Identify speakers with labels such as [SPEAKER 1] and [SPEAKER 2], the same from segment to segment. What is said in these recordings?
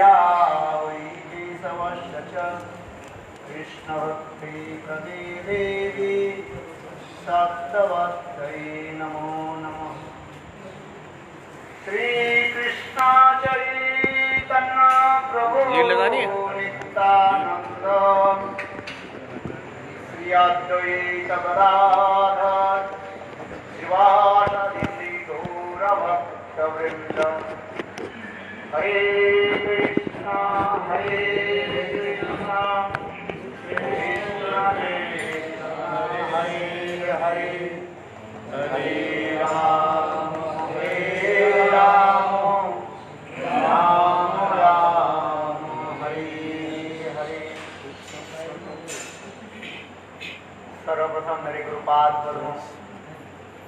[SPEAKER 1] प्रिया वै केशवस्य च कृष्णभक्ति प्रदे देवी सप्तवत्यै नमो नमः। श्री कृष्ण चैतन्य प्रभु नित्यानंद श्री अद्वैत गदाधर शिवासादि गौरभक्तवृंद। हरे कृष्णा कृष्ण कृष्ण हरे हरे हरे राम राम राम हरे हरे। सर्वप्रथम मेरे गुरुपाद पद्मों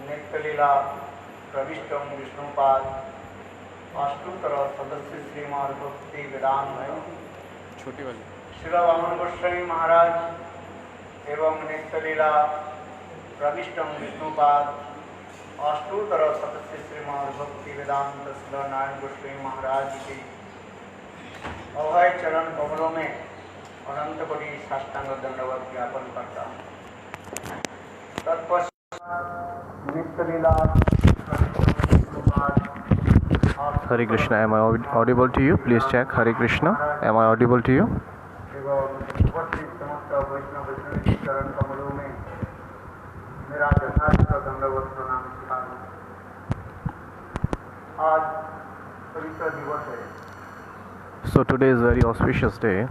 [SPEAKER 1] नित्य लीला प्रविष्टम विष्णुपाद अष्टोत्तर सदस्य श्रीमान भक्ति वेदांत
[SPEAKER 2] छोटी वाली
[SPEAKER 1] श्री वामन गोस्वामी महाराज एवं नित्य लीला प्रविष्टम विष्णुपाद अष्टोत्तर सदस्य श्रीमान भक्ति वेदांत श्री नारायण गोस्वामी महाराज के अभय चरण कमलों में अनंत कोटि साष्टांग दंडवत ज्ञापन करता हूँ। तत्पश्चात नित्य लीला
[SPEAKER 2] Hare Krishna, am I audible to you? Please check. Hare Krishna, am I audible to you? So today is a very auspicious day.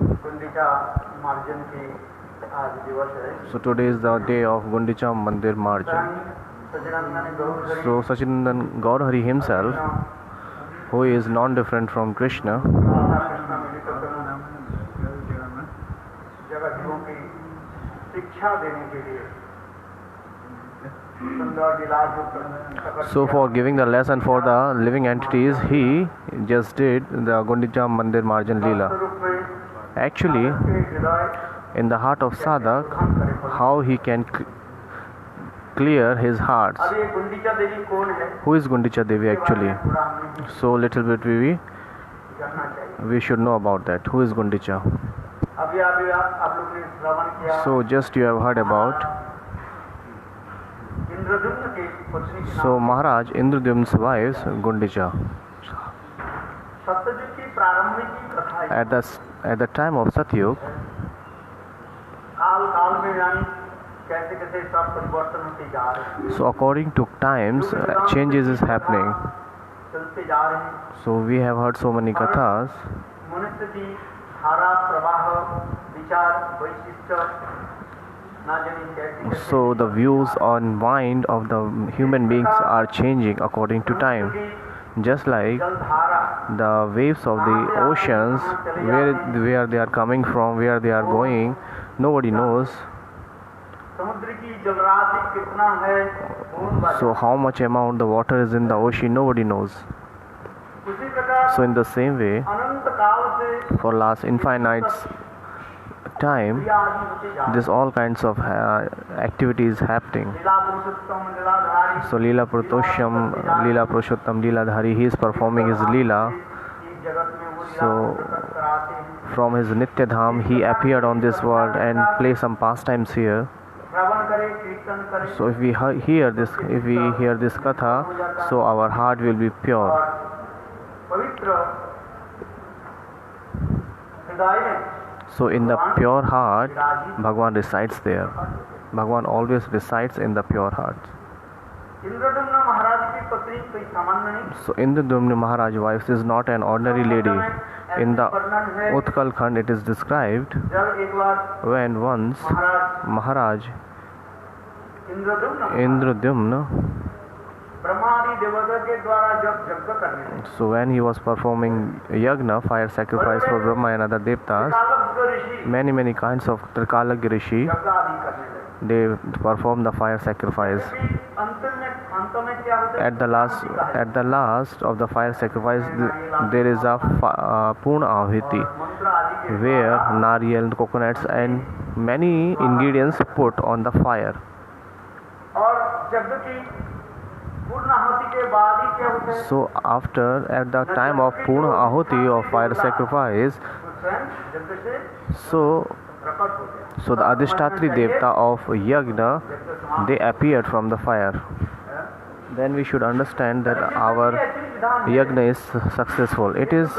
[SPEAKER 2] So today is the day of Gundicha Mandir Marjan. So Sachinandan Gaurahari himself, who is non-different from Krishna, so for giving the lesson for the living entities, he just did the Gundicha Mandir Marjan Leela. Actually, in the heart of Sadhak, how he can clear his heart. Who is Gundicha Devi actually? So little bit we should know about that. Who is Gundicha? So just you have heard about. So Maharaj Indradyumna's wife Gundicha. At the time of Satyug, so according to times, changes is happening. So we have heard so many kathas. So the views on mind of the human beings are changing according to time. Just like the waves of the oceans, where they are coming from, where they are going, nobody knows. So how much amount the water is in the ocean, nobody knows. So in the same way, for last infinite time, there's all kinds of activities happening. So Leela Purushottam, Leela Dhari, he is performing his Leela. So from his Nitya Dham, he appeared on this world and play some pastimes here. So if we hear this katha, so our heart will be pure. So in the pure heart, Bhagwan resides there. Bhagwan always resides in the pure heart. So Indradyumna Maharaj wife is not an ordinary lady. In the Utkal Khand it is described when once Maharaj Indradyumna, so when he was performing yagna, fire sacrifice for Brahma and other devtas, many kinds of Trikalagya Rishi, they perform the fire sacrifice. At the last of the fire sacrifice, there is a Purna Ahiti, where nariyal, coconuts and many ingredients put on the fire.
[SPEAKER 1] पूर्ण आहुति के बाद ही क्या होता है?
[SPEAKER 2] So after, at the time of Purna Ahuti of fire sacrifice,
[SPEAKER 1] स्वयं जब से
[SPEAKER 2] so
[SPEAKER 1] प्रकट हो गया।
[SPEAKER 2] so the Adhishtatri Devta of Yagna, they appeared from the fire. Then we should understand that our Yagna is successful. It is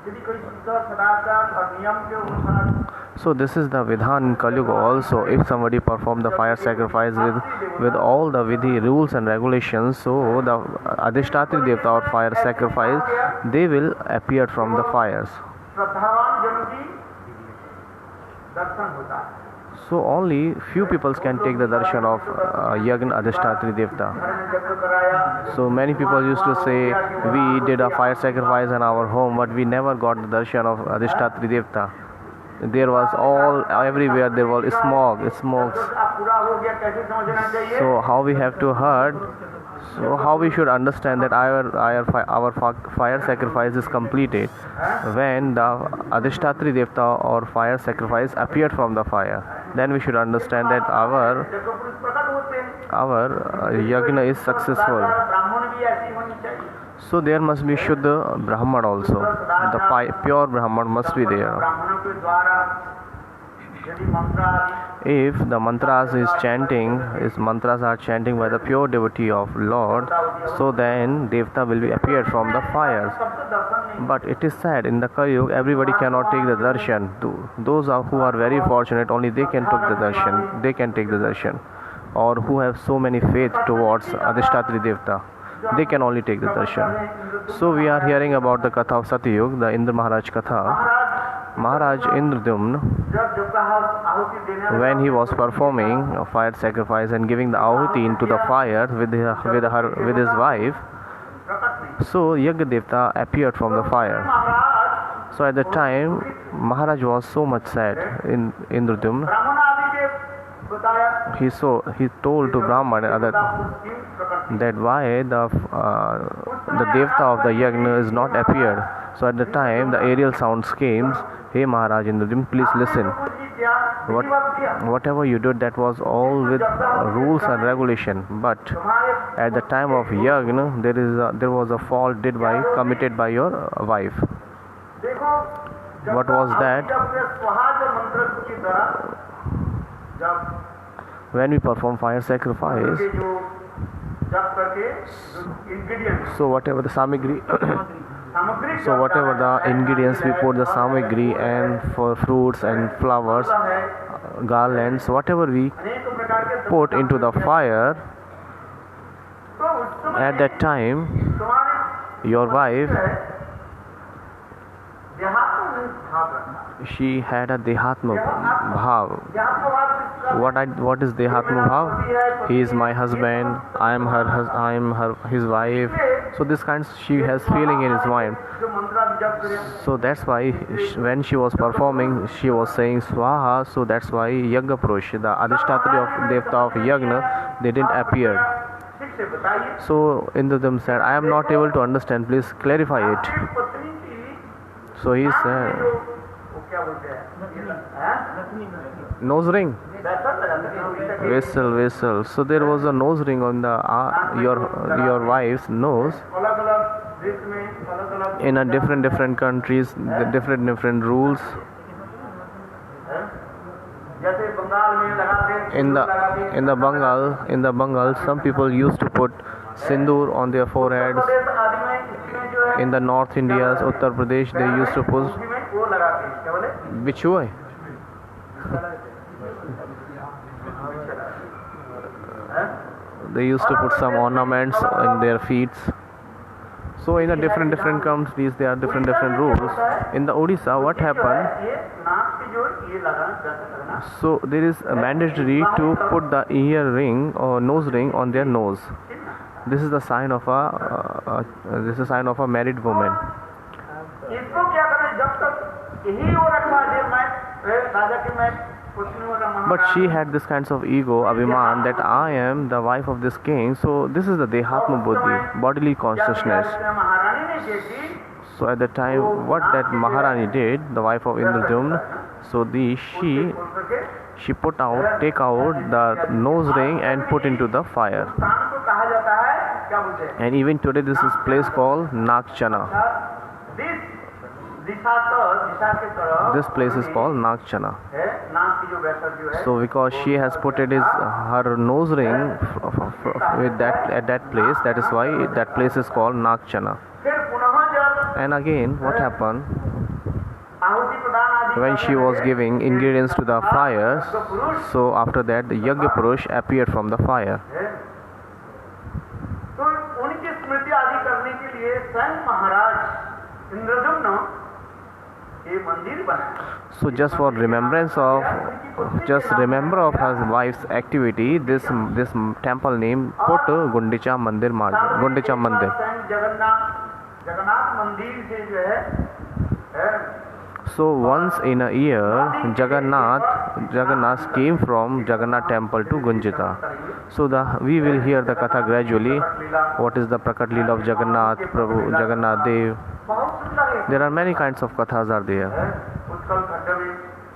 [SPEAKER 1] यदि कोई शुद्ध सदाचार और नियम के अनुसार,
[SPEAKER 2] so this is the Vidhan in Kali Yuga also. If somebody perform the fire sacrifice with all the Vidhi rules and regulations, so the Adhishtatri Devta or fire sacrifice, they will appear from the fires.
[SPEAKER 1] श्रद्धावान जनों की दर्शन होता है।
[SPEAKER 2] So only few people can take the darshan of Yagna Adhishtatri Devta.
[SPEAKER 1] घर में जब कराया,
[SPEAKER 2] So many people used to say, we did a fire sacrifice in our home, but we never got the darshan of Adhishtatri Devta. There was everywhere there was smokes.
[SPEAKER 1] अब पूरा हो गया, कैसे समझना चाहिए?
[SPEAKER 2] So how we have to heard, so how we should understand that our fire sacrifice is completed when the Adhishtatri Devta or fire sacrifice appeared from the fire. Then we should understand that our
[SPEAKER 1] जब पुरुष प्रकट होते हैं,
[SPEAKER 2] Yagna is successful.
[SPEAKER 1] ब्राह्मण भी ऐसी होनी चाहिए।
[SPEAKER 2] So there must be Shuddha Brahman also. The pure Brahman must be there.
[SPEAKER 1] ब्राह्मणों के द्वारा यदि मंत्र आदि
[SPEAKER 2] If the mantras are chanting by the pure devotee of Lord, so then Devta will be appeared from the fires.
[SPEAKER 1] सबको दर्शन नहीं,
[SPEAKER 2] But it is sad, in the Kali Yuga, everybody cannot take the darshan. Those who are very fortunate, only they can take the darshan. They can take the darshan. Or who have so many faith towards Adhishtatri Devta, they can only take the darshan. So we are hearing about the Katha of Satyug, the Indra Maharaj Katha. Maharaj Indradyumna,
[SPEAKER 1] जब देवता आहुति देने
[SPEAKER 2] when he was performing a fire sacrifice and giving the ahuti into the fire with his wife,
[SPEAKER 1] प्रकट नहीं,
[SPEAKER 2] so Yagna Devta appeared from the fire.
[SPEAKER 1] Maharaj
[SPEAKER 2] So at the time, Maharaj was so much sad in Indradyumna.
[SPEAKER 1] ब्राह्मण आदि के बताया
[SPEAKER 2] He told to Brahman and other
[SPEAKER 1] क्यों प्रकट
[SPEAKER 2] that why the Devta of the Yagna is not appeared. So at the time, the aerial sounds came, "Hey Maharaj Indradyumna, please listen. Whatever you did, that was all with rules and regulation. But at the time of Yagna, there was a fault committed by your wife.
[SPEAKER 1] देखो
[SPEAKER 2] What was that?
[SPEAKER 1] जब से स्वहाज मंत्र की तरह जब
[SPEAKER 2] When we perform fire sacrifice,
[SPEAKER 1] के जो जब करके जो ingredients
[SPEAKER 2] so whatever the samagri,
[SPEAKER 1] सामग्री
[SPEAKER 2] so whatever the ingredients we put the samagri and for fruits and flowers, garlands, whatever we
[SPEAKER 1] अनेक प्रकार के
[SPEAKER 2] put into the fire,
[SPEAKER 1] तो उस समय
[SPEAKER 2] at that time,
[SPEAKER 1] तुम्हारे
[SPEAKER 2] your wife,
[SPEAKER 1] देहात में भाव रखना,
[SPEAKER 2] she had a Dehatma Bhav.
[SPEAKER 1] देहात का भाव किसका?
[SPEAKER 2] What is Dehatma Bhav? He is my husband, I am his wife. So this kind she has feeling in his mind.
[SPEAKER 1] जो मंत्र आप जप करें,
[SPEAKER 2] So that's why when she was performing, she was saying Swaha. So that's why Yagna Purush, the Adhishtatri of Devta of Yagna, they didn't appear.
[SPEAKER 1] ठीक से बताइए।
[SPEAKER 2] So Indradyumna said, I am not able to understand, please clarify it.
[SPEAKER 1] आपकी पत्नी की
[SPEAKER 2] So he
[SPEAKER 1] नाक में
[SPEAKER 2] said,
[SPEAKER 1] जो वो क्या बोलते हैं?
[SPEAKER 2] nose ring,
[SPEAKER 1] वैसा लगाते हैं,
[SPEAKER 2] vessel. So there was a nose ring on the your wife's nose.
[SPEAKER 1] अलग-अलग देश में अलग-अलग
[SPEAKER 2] In a different countries, the different rules.
[SPEAKER 1] जैसे बंगाल में लगाते हैं,
[SPEAKER 2] In the Bengal, some people used to put sindoor on their foreheads.
[SPEAKER 1] प्रदेश आदि में इसमें जो है
[SPEAKER 2] In the North India's Uttar Pradesh, they used to put
[SPEAKER 1] उसी में वो लगाते हैं, क्या बोले?
[SPEAKER 2] which way? They used to put some ornaments in their feet. So in the different countries, there are different rules. In the Odisha, what happened?
[SPEAKER 1] ये नाक की जो ये लगाना कैसे लगना,
[SPEAKER 2] So there is a mandatory to put the ear ring or nose ring on their nose. This is the sign of a married woman.
[SPEAKER 1] इसको क्या करें जब तक यही वो रखवा दे मैं राजा की मैं पुत्री वाला
[SPEAKER 2] But she had this kinds of ego, Abhiman, that I am the wife of this king. So this is the Dehatma Buddhi, bodily consciousness.
[SPEAKER 1] महारानी ने देखी
[SPEAKER 2] So at the time, what that Maharani did, the wife of Indradyumna, so she
[SPEAKER 1] खोल करके
[SPEAKER 2] take out the nose ring and put into the fire.
[SPEAKER 1] स्थान को कहा कहा जाता है क्या बोलते हैं,
[SPEAKER 2] And even today, this is place called Nagchana.
[SPEAKER 1] This दिशा के तरफ
[SPEAKER 2] This place is called Nagchana.
[SPEAKER 1] है, नाक की जो वैसा जो है,
[SPEAKER 2] So because she has put her nose ring with that at that place, that is why that place is called Nagchana.
[SPEAKER 1] फिर पुनः जब
[SPEAKER 2] And again, what happened
[SPEAKER 1] आहुति प्रदान आदि
[SPEAKER 2] when she was giving ingredients to the fires? So after that, the Yagya Purush appeared from the fire.
[SPEAKER 1] है, तो उनकी स्मृति आदि करने के लिए स्वयं महाराज इंद्रद्युम्न ये मंदिर बनाया.
[SPEAKER 2] So just for remember of his wife's activity, this temple name put Gundicha Mandir.
[SPEAKER 1] Jagannath मंदिर से जो है,
[SPEAKER 2] So once in a year, Jagannath came from Jagannath temple to Gunjita. So we will hear the katha gradually. What is the Prakat Leela of Jagannath Prabhu, Jagannath Dev?
[SPEAKER 1] बहुत सुंदर है.
[SPEAKER 2] There are many kinds of kathas are there.
[SPEAKER 1] Utkal खंड में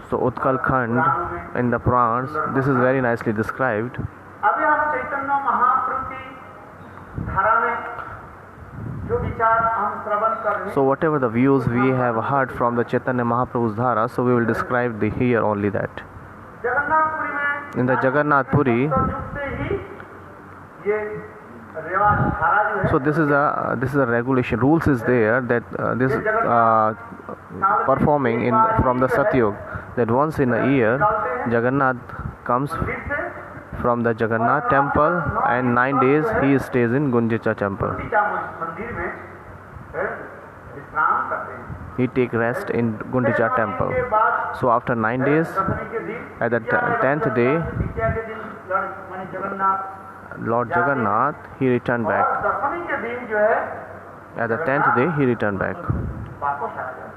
[SPEAKER 2] So Utkal Khand in the Purans, this is very nicely described.
[SPEAKER 1] अभी हम चैतन्य महाप्रभु की धारा में जो विचार हम श्रवण कर रहे हैं,
[SPEAKER 2] So whatever the views we have heard from the Chaitanya Mahaprabhu's Dhara, so we will describe here only that.
[SPEAKER 1] Jagannathpuri में
[SPEAKER 2] In the Jagannath Puri,
[SPEAKER 1] तो युग से ही ये रिवाज धारा जो है,
[SPEAKER 2] so this is a regulation. Rules is there that this performing from the Satyug, that once in a year Jagannath comes
[SPEAKER 1] फिर से
[SPEAKER 2] from the Jagannath temple and 9 days he stays in Gundicha temple.
[SPEAKER 1] Gundicha मंदिर में विश्राम करते हैं.
[SPEAKER 2] He take rest in Gundicha temple.
[SPEAKER 1] के बाद
[SPEAKER 2] So after 9 days,
[SPEAKER 1] दशमी के दिन
[SPEAKER 2] at the 10th day,
[SPEAKER 1] द्वितीया के दिन माने Jagannath,
[SPEAKER 2] Lord Jagannath, he returned
[SPEAKER 1] और
[SPEAKER 2] back.
[SPEAKER 1] दशमी के दिन जो है
[SPEAKER 2] At the 10th day, he returned back
[SPEAKER 1] वापस आ जाते हैं.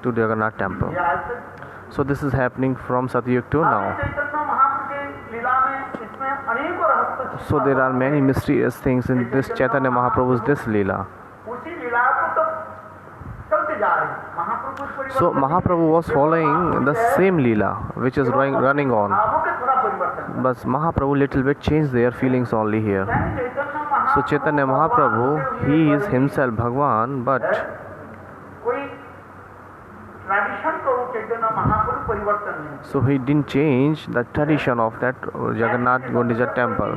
[SPEAKER 2] to Jagannath temple.
[SPEAKER 1] ये आज तक
[SPEAKER 2] So this is happening from Satyug to now.
[SPEAKER 1] Chaitanya Mahaprabhu की लीला में इसमें अनेकों रहस्य
[SPEAKER 2] So there are many mysterious things in this Chaitanya Mahaprabhu's this Leela.
[SPEAKER 1] उसी लीला को तो चलते जा रहे हैं. महाप्रभु कुछ परिवर्तन
[SPEAKER 2] So Mahaprabhu was following the same Leela which is running on.
[SPEAKER 1] भावों के थोड़ा परिवर्तन.
[SPEAKER 2] But Mahaprabhu little bit changed their feelings only here.
[SPEAKER 1] Chaitanya
[SPEAKER 2] So Chaitanya Mahaprabhu, he is himself Bhagwan, but
[SPEAKER 1] कोई ट्रेडिशन को चैतन्य महाप्रभु परिवर्तन नहीं.
[SPEAKER 2] so he didn't change the tradition of that Jagannath Gundicha temple.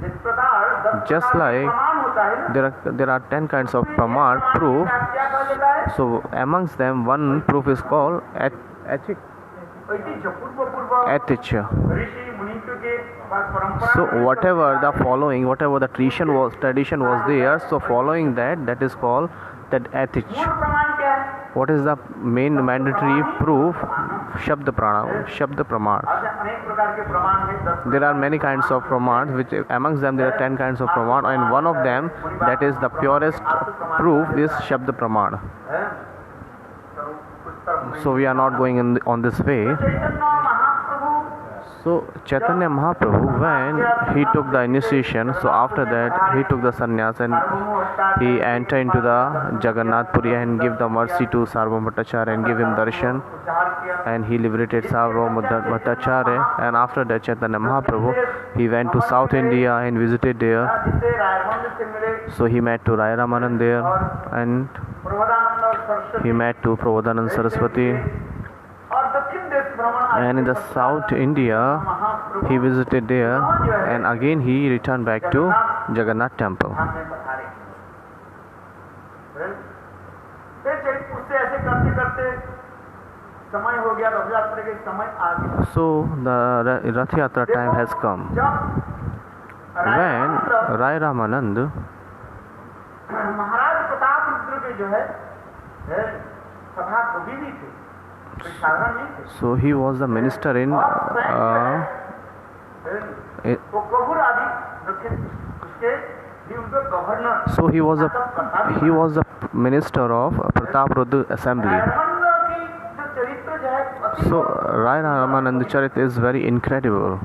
[SPEAKER 1] जिस प्रकार 10
[SPEAKER 2] Just like
[SPEAKER 1] प्रमाण होता है ना,
[SPEAKER 2] there are 10 kinds of pramar proof.
[SPEAKER 1] क्या कहा जाता है,
[SPEAKER 2] So amongst them one proof is called
[SPEAKER 1] ऐसी जो पूर्व
[SPEAKER 2] etich.
[SPEAKER 1] ऋषि मुनि के पास परंपरा
[SPEAKER 2] So whatever the tradition was there, so following that is called that etich.
[SPEAKER 1] मूल प्रमाण क्या है.
[SPEAKER 2] What is the main mandatory proof? Shabd Pramar.
[SPEAKER 1] आज अनेक प्रकार के प्रमाण हैं. 10
[SPEAKER 2] There are many kinds of pramans, which amongst them there are 10 kinds of praman, and one of them, that is the purest proof, is Shabd Praman.
[SPEAKER 1] है. तो कुछ तरफ
[SPEAKER 2] So we are not going on this way.
[SPEAKER 1] Chaitanya Mahaprabhu
[SPEAKER 2] So Chaitanya Mahaprabhu, when he took the initiation, so after that he took the sannyas and he entered into the Jagannath Puri and give the mercy to Sarvabhauma Bhattacharya and give him darshan,
[SPEAKER 1] उद्धार किया.
[SPEAKER 2] and he liberated Sarvabhauma Bhattacharya. And after that Chaitanya Mahaprabhu, he went to South India and visited there.
[SPEAKER 1] जिससे रायबंद से मिले
[SPEAKER 2] So he met to Rai Ramanand there, and
[SPEAKER 1] Prabodhanand और Saraswati
[SPEAKER 2] he met to Prabodhanand Saraswati.
[SPEAKER 1] और दक्षिण देश भ्रमण
[SPEAKER 2] And in the South India,
[SPEAKER 1] Mahaprabhu
[SPEAKER 2] he visited there, and again he returned back to Jagannath temple.
[SPEAKER 1] धाम में पधारे. फिर जयपुर से ऐसे करते करते समय हो गया. रथ यात्रा के समय आ गया.
[SPEAKER 2] So the Rath Yatra time has come.
[SPEAKER 1] जब
[SPEAKER 2] When Rai Ramanand,
[SPEAKER 1] महाराज प्रताप रुद्र के जो है सभा कवि भी थे, कोई साधारण नहीं थे.
[SPEAKER 2] so he was the minister in
[SPEAKER 1] वो कबूर आदि दक्षिण उसके भी उनके governor.
[SPEAKER 2] so he was the minister of Pratap Rudra assembly.
[SPEAKER 1] रायरमन की जो चरित्र जो है अति
[SPEAKER 2] So Rai Ramanand Charit is very incredible.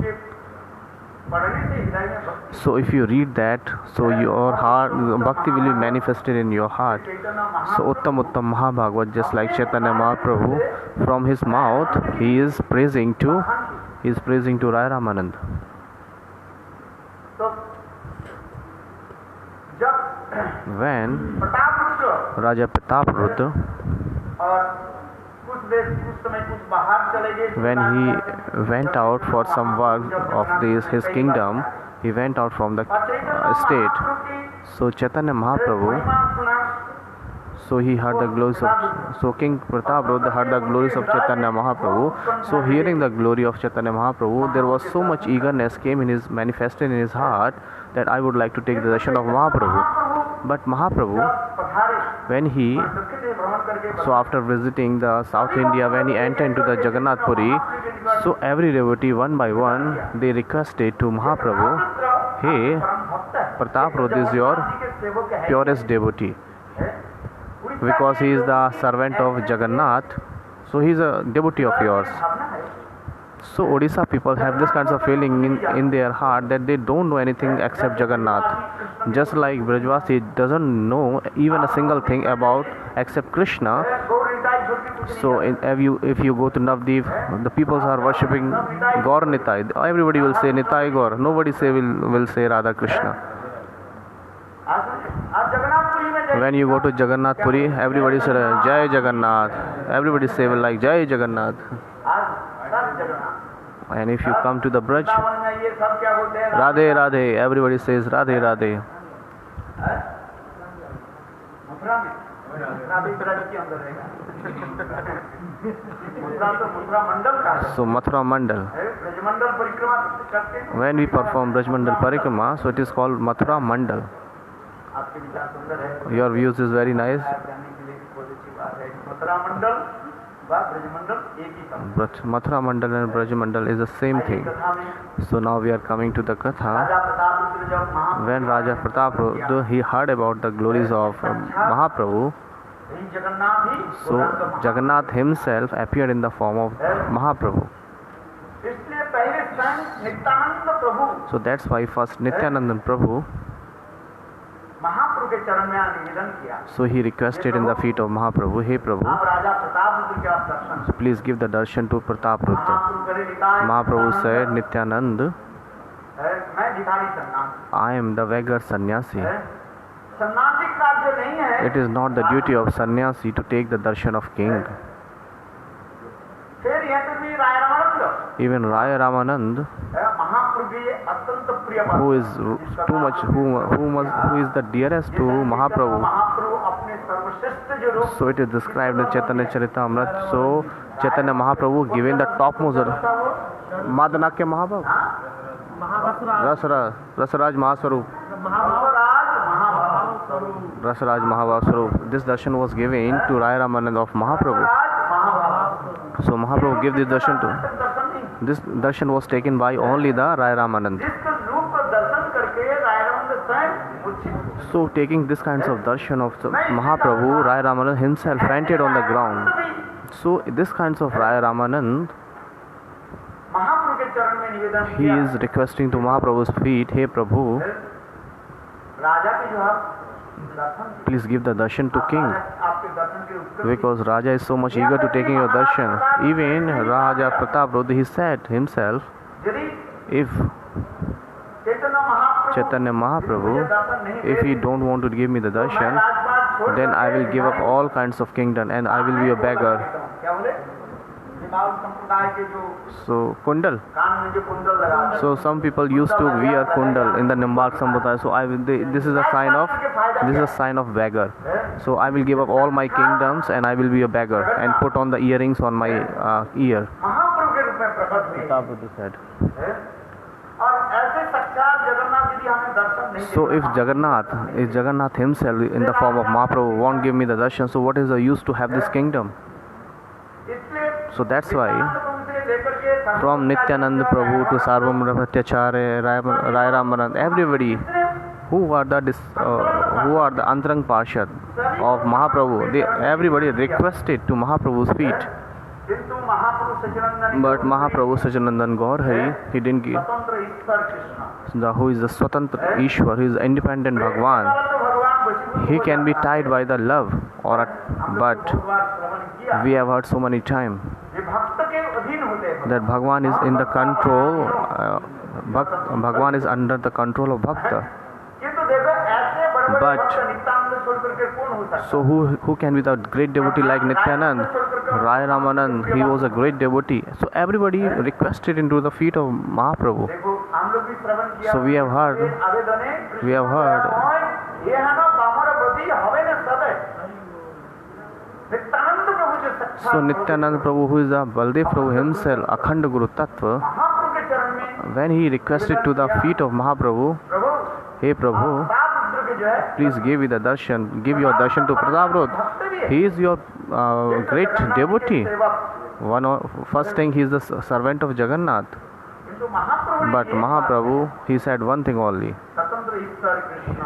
[SPEAKER 1] पढ़ने से हृदय में भक्ति.
[SPEAKER 2] So if you read that, so your heart bhakti will be manifested in your heart.
[SPEAKER 1] Chaitanya
[SPEAKER 2] So Uttam Mahabhagavat, just like Chaitanya Mahaprabhu, from his mouth he is praising to Rai Ramanand. when
[SPEAKER 1] Prataparudra
[SPEAKER 2] Raja Prataprudra,
[SPEAKER 1] और कुछ देश कुछ समय कुछ बाहर चले गए,
[SPEAKER 2] when he went out for some work of his kingdom, he went out from the state. So Chaitanya Mahaprabhu, so he heard the glories of, so King Prataprudra heard the glories of Chaitanya Mahaprabhu. So hearing the glory of Chaitanya Mahaprabhu, there was so much eagerness came in his, manifested in his heart, that I would like to take the darshan of Mahaprabhu. But Mahaprabhu, when he, so after visiting the South India, when he entered into the Jagannath Puri, so every devotee one by one, they requested to Mahaprabhu, hey, Prataprudra is your purest devotee, because he is the servant of Jagannath, so he is a devotee of yours. So Odisha people have this kind of feeling in their heart that they don't know anything except Jagannath. Just like Brajvasi doesn't know even a single thing about except Krishna. So if you go to Navdeep, the people are worshipping Gaur Nitai. Everybody will say Nitai Gaur. Nobody will say Radha Krishna. When you go to Jagannath Puri, everybody says Jai Jagannath. Everybody say like Jai Jagannath. And if you come to the Braj, Radhe Radhe, everybody says Radhe Radhe. So Mathura Mandal. When we perform Braj Mandal Parikrama, so it is called Mathura Mandal. Your views is very nice. But Mathura Mandal and Braj Mandal is the same thing. So now we are coming to the Katha. When Raja Prataprudra, he heard about the glories of Mahaprabhu, so Jagannath himself appeared in the form of Mahaprabhu. So that's why first Nityananda Prabhu, so he requested in the feet of Mahaprabhu, hey Prabhu, so please give the darshan to Prataprudra. Mahaprabhu said, Nityanand, I am the beggar sannyasi. It is not the duty of sannyasi to take the darshan of king. Even Raya Ramanand, who is too much, who is the dearest to Mahaprabhu. So it is described in Chaitanya Charitamrita. So Chaitanya Mahaprabhu given the topmost Madanakya Mahaprabhu, Rasaraj Mahaswarup. Rasaraj Mahaswarup. This darshan was given to Raya Ramanand of Mahaprabhu. So Mahaprabhu gave this darshan to. This darshan was taken by only the Raya Ramanand. So taking this kinds of darshan of Mahaprabhu, Raya Ramanand himself fainted on the ground. So this kinds of Raya Ramanand, he is requesting to Mahaprabhu's feet, hey Prabhu, please give the darshan to king, because Raja is so much eager to taking your darshan. Even Raja Prataprudra, he said himself, if Chaitanya Mahaprabhu, if he don't want to give me the darshan, then I will give up all kinds of kingdom and I will be a beggar. So kundal. So some people used to wear kundal in the Nimbak Sampradaya. So this is a sign of beggar. So I will give up all my kingdoms and I will be a beggar and put on the earrings on my ear. Prataprudra said. So if Jagannath himself in the form of Mahaprabhu won't give me the darshan, so what is the use to have this kingdom? So that's why from Nityananda Prabhu to Sarvabhauma Bhattacharya, Raya Ramanand, everybody who are the Antarang Parshad of Mahaprabhu, everybody requested to Mahaprabhu's feet. But Mahaprabhu Sajanandan Gaur Hari, he didn't give. Who is the Swatantra Ishwar, he is independent Bhagwan. He can be tied by the love, but we have heard so many times that Bhagwan is in the control, Bhagwan is under the control of Bhakta. But
[SPEAKER 1] के कौन हो सकता
[SPEAKER 2] So who can be the great devotee like Nityanand? Rai Ramanand, he was a great devotee. So everybody requested into the feet of Mahaprabhu.
[SPEAKER 1] देखो हम लोग भी श्रवण किया
[SPEAKER 2] So we have heard,
[SPEAKER 1] आवेदने
[SPEAKER 2] we have heard.
[SPEAKER 1] ये है ना बामर प्रति हवे न सदै नित्यानंद प्रभु जो सच्चा
[SPEAKER 2] So Nityanand Prabhu, who is the Baldev Prabhu himself, Akhand Guru Tattva,
[SPEAKER 1] महाप्रभु के चरण में
[SPEAKER 2] when he requested to the feet of Mahaprabhu,
[SPEAKER 1] Prabhu
[SPEAKER 2] hey Prabhu,
[SPEAKER 1] सात के जो है
[SPEAKER 2] please give me the darshan, give your darshan to Prataprudra. He is your great devotee. First thing, he is the servant of Jagannath.
[SPEAKER 1] किंतु महाप्रभु
[SPEAKER 2] But Mahaprabhu, he said one thing only:
[SPEAKER 1] स्वतंत्र ईश्वर Krishna